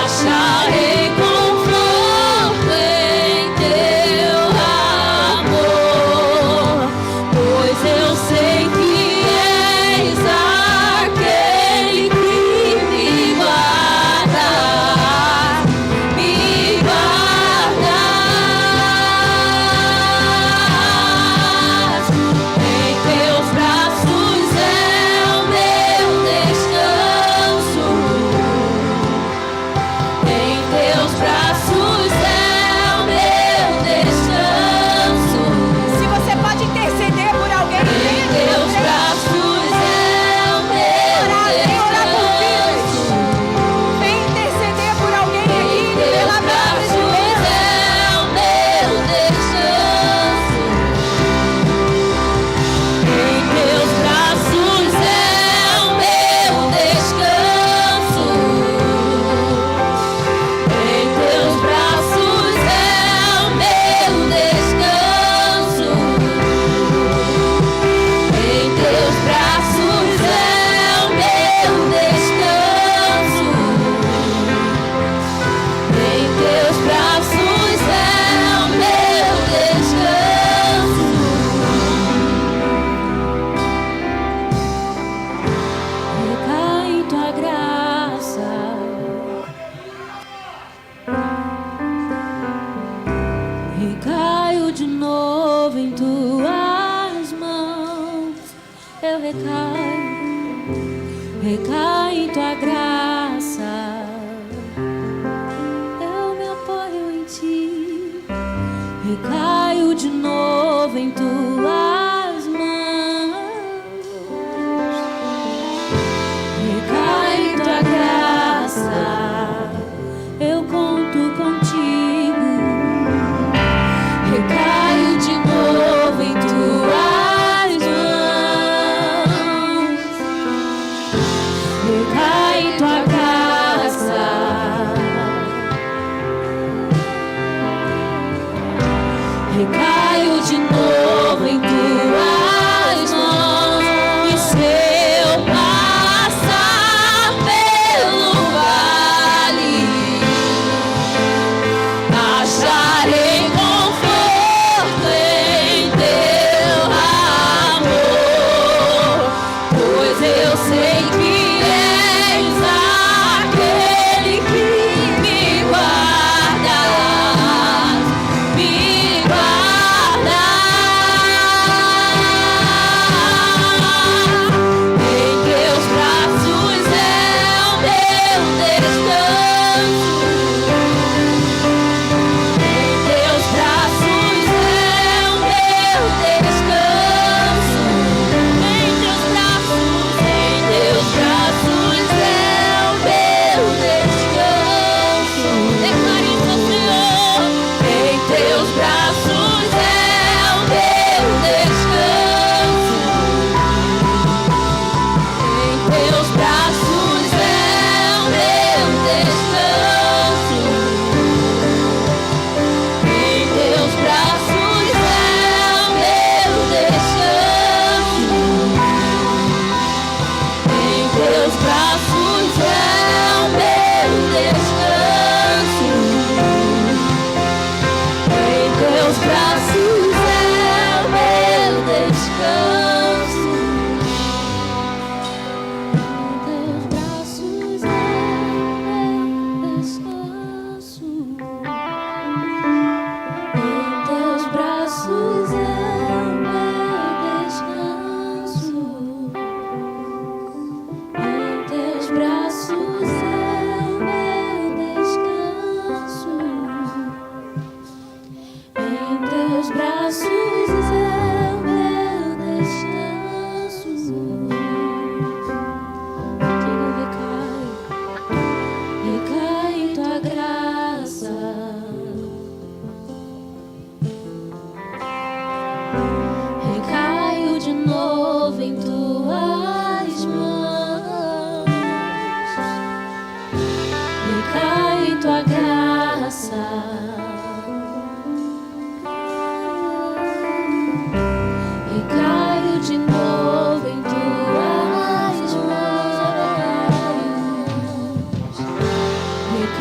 acharei conforto em teu amor, pois eu sei que és aquele que me guarda, me guarda. Em teus braços é o meu descanso. Em teus braços é o meu descanso. Se você pode interceder por alguém, Em teus braços é o meu descanso. vem interceder por alguém Em aqui teus pela palavra de braços Deus. é o meu descanso. Em teus braços é o meu descanso. Em teus braços é o meu descanso. Em teus braços é o meu descanso. Em teus braços é o meu descanso. Recai em tua graça. Recaio de novo em tuas mãos. Eu recaio em tua graça. Eu me apoio em ti. Recaio de novo em tuas mãos. Recaio em tua graça. Eu conto contigo. Recaio de novo em tuas mãos. Recaio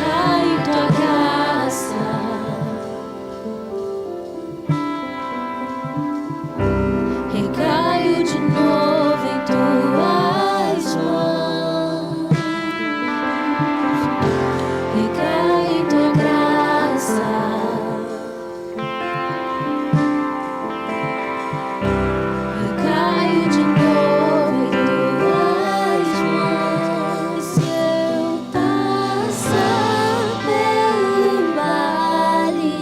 Recai tua graça, recaio de novo em tuas mãos. Recai em tua graça, recaio de novo em tuas mãos. Se eu passar pelo vale,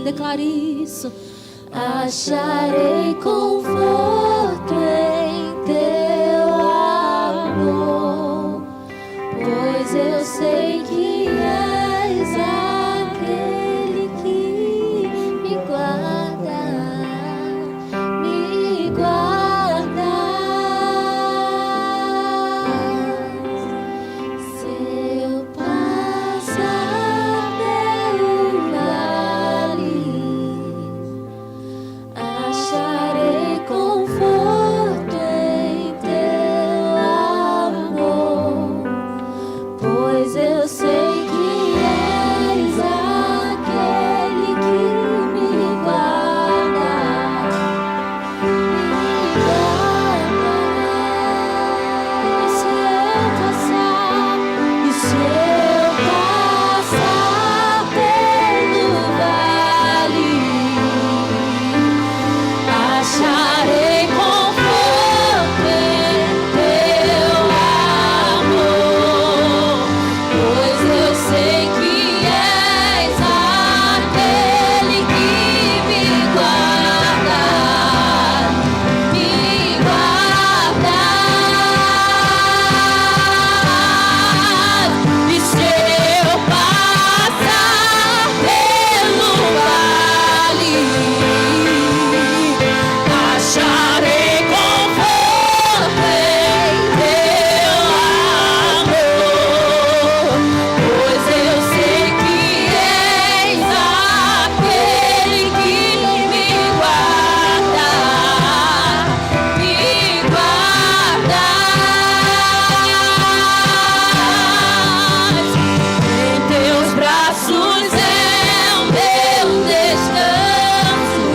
declare isso, acharei conforto em teu amor, pois eu sei que és aquele que me guarda, me guarda. Se eu passar pelo vale, acharei conforto em teu amor, pois eu sei que és aquele que me guarda, me guarda. E se eu passar pelo vale, acharei conforto em teu amor, pois eu sei que és aquele que me guarda, me guarda. E se eu passar pelo vale, acharei conforto em teu amor, pois eu sei que és aquele que me guarda, me guarda. Em teus braços é o meu descanso.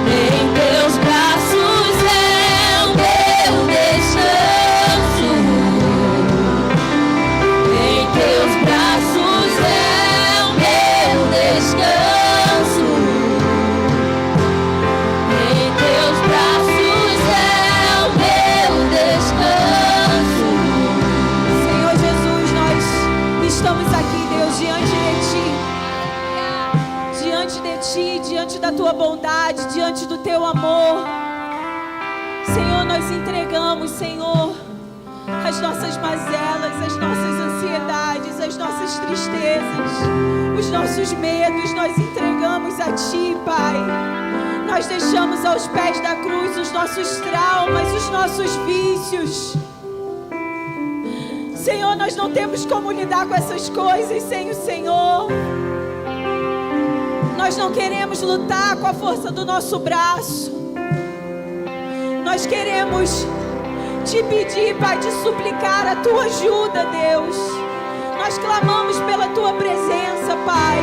Em teus braços é o meu descanso. Em teus braços é o meu descanso. Em teus braços é o meu descanso. Senhor Jesus, nós estamos aqui, Deus, diante da tua bondade, diante do teu amor. Senhor, nós entregamos, Senhor, as nossas mazelas, as nossas ansiedades, as nossas tristezas, os nossos medos, nós entregamos a Ti, Pai. Nós deixamos aos pés da cruz os nossos traumas, os nossos vícios. Senhor, nós não temos como lidar com essas coisas sem o Senhor. Nós não queremos lutar com a força do nosso braço. Nós queremos Te pedir, Pai, Te suplicar a Tua ajuda, Deus. Nós clamamos pela Tua presença, Pai.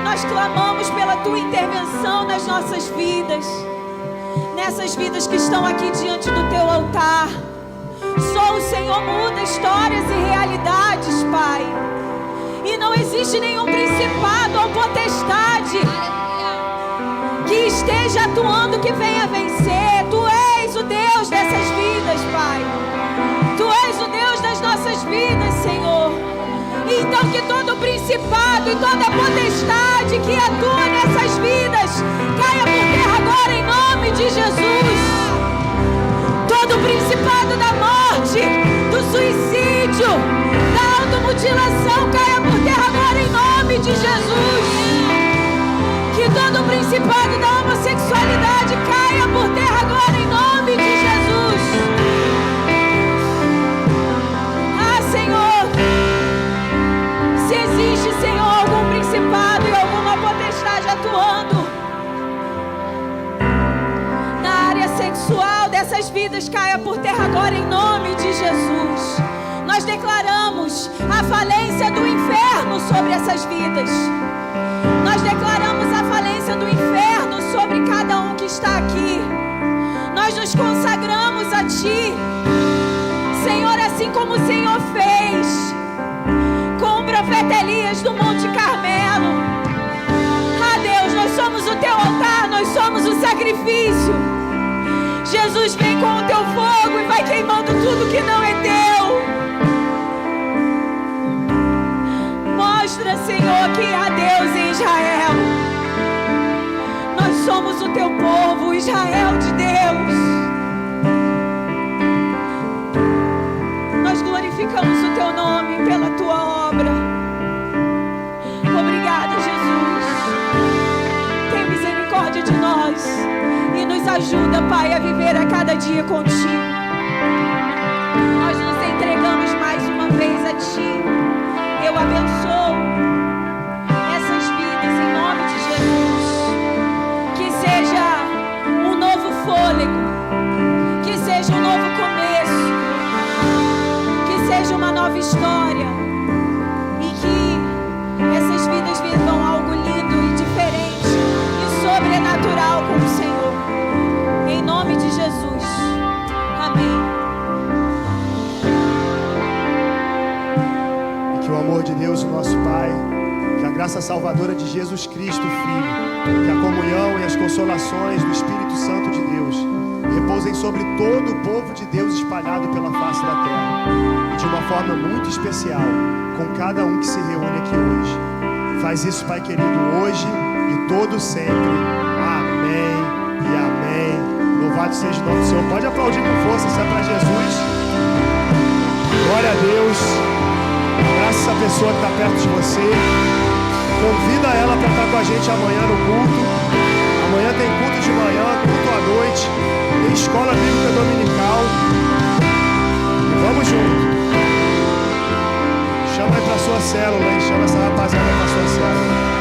Nós clamamos pela Tua intervenção nas nossas vidas, nessas vidas que estão aqui diante do Teu altar. Só o Senhor muda histórias e realidades, Pai. E não existe nenhum principado ou potestade que esteja atuando que venha vencer. Tu és o Deus dessas vidas, Pai. Tu és o Deus das nossas vidas, Senhor. Então que todo principado e toda potestade que atua nessas vidas caia por terra agora em nome de Jesus. Todo principado da morte, do suicídio, da automutilação caia por terra agora em nome de Jesus. Que todo principado da homossexualidade caia por terra agora em nome de Jesus. Ah, Senhor, se existe, Senhor, algum principado e alguma potestade atuando na área sexual dessas vidas, caia por terra agora em nome de Jesus. Nós declaramos a falência do inferno sobre essas vidas. Nós declaramos a falência do inferno sobre cada um que está aqui. Nós nos consagramos a Ti, Senhor, assim como o Senhor fez com o profeta Elias do Monte Carmelo. Ah, Deus, nós somos o Teu altar, nós somos o sacrifício. Jesus, vem com o Teu fogo e vai queimando tudo que não é Teu. Mostra, Senhor, que há Deus em Israel. Nós somos o Teu povo, o Israel de Deus. Nós glorificamos o Teu nome pela Tua obra. Obrigada, Jesus. Tem misericórdia de nós e nos ajuda, Pai, a viver a cada dia contigo. Nós nos entregamos mais uma vez a Ti. Eu abençoo essas vidas em nome de Jesus. Que seja um novo fôlego, que seja um novo começo, que seja uma nova história e que essas vidas vivam algo lindo e diferente e sobrenatural com o Senhor. Em nome de Jesus. Amém. Que o amor de Deus, o nosso Pai, que a graça salvadora de Jesus Cristo, Filho, que a comunhão e as consolações do Espírito Santo de Deus repousem sobre todo o povo de Deus espalhado pela face da terra, e de uma forma muito especial com cada um que se reúne aqui hoje. Faz isso, Pai querido, hoje e todo sempre. Amém e amém. Louvado seja o nome do Senhor. Pode aplaudir com força, se é para Jesus. Glória a Deus. Abraça essa pessoa que está perto de você. Convida ela para estar com a gente amanhã no culto. Amanhã tem culto de manhã, culto à noite. Tem escola bíblica dominical. E vamos junto. Chama aí para a sua célula, hein? Chama essa rapaziada para a sua célula.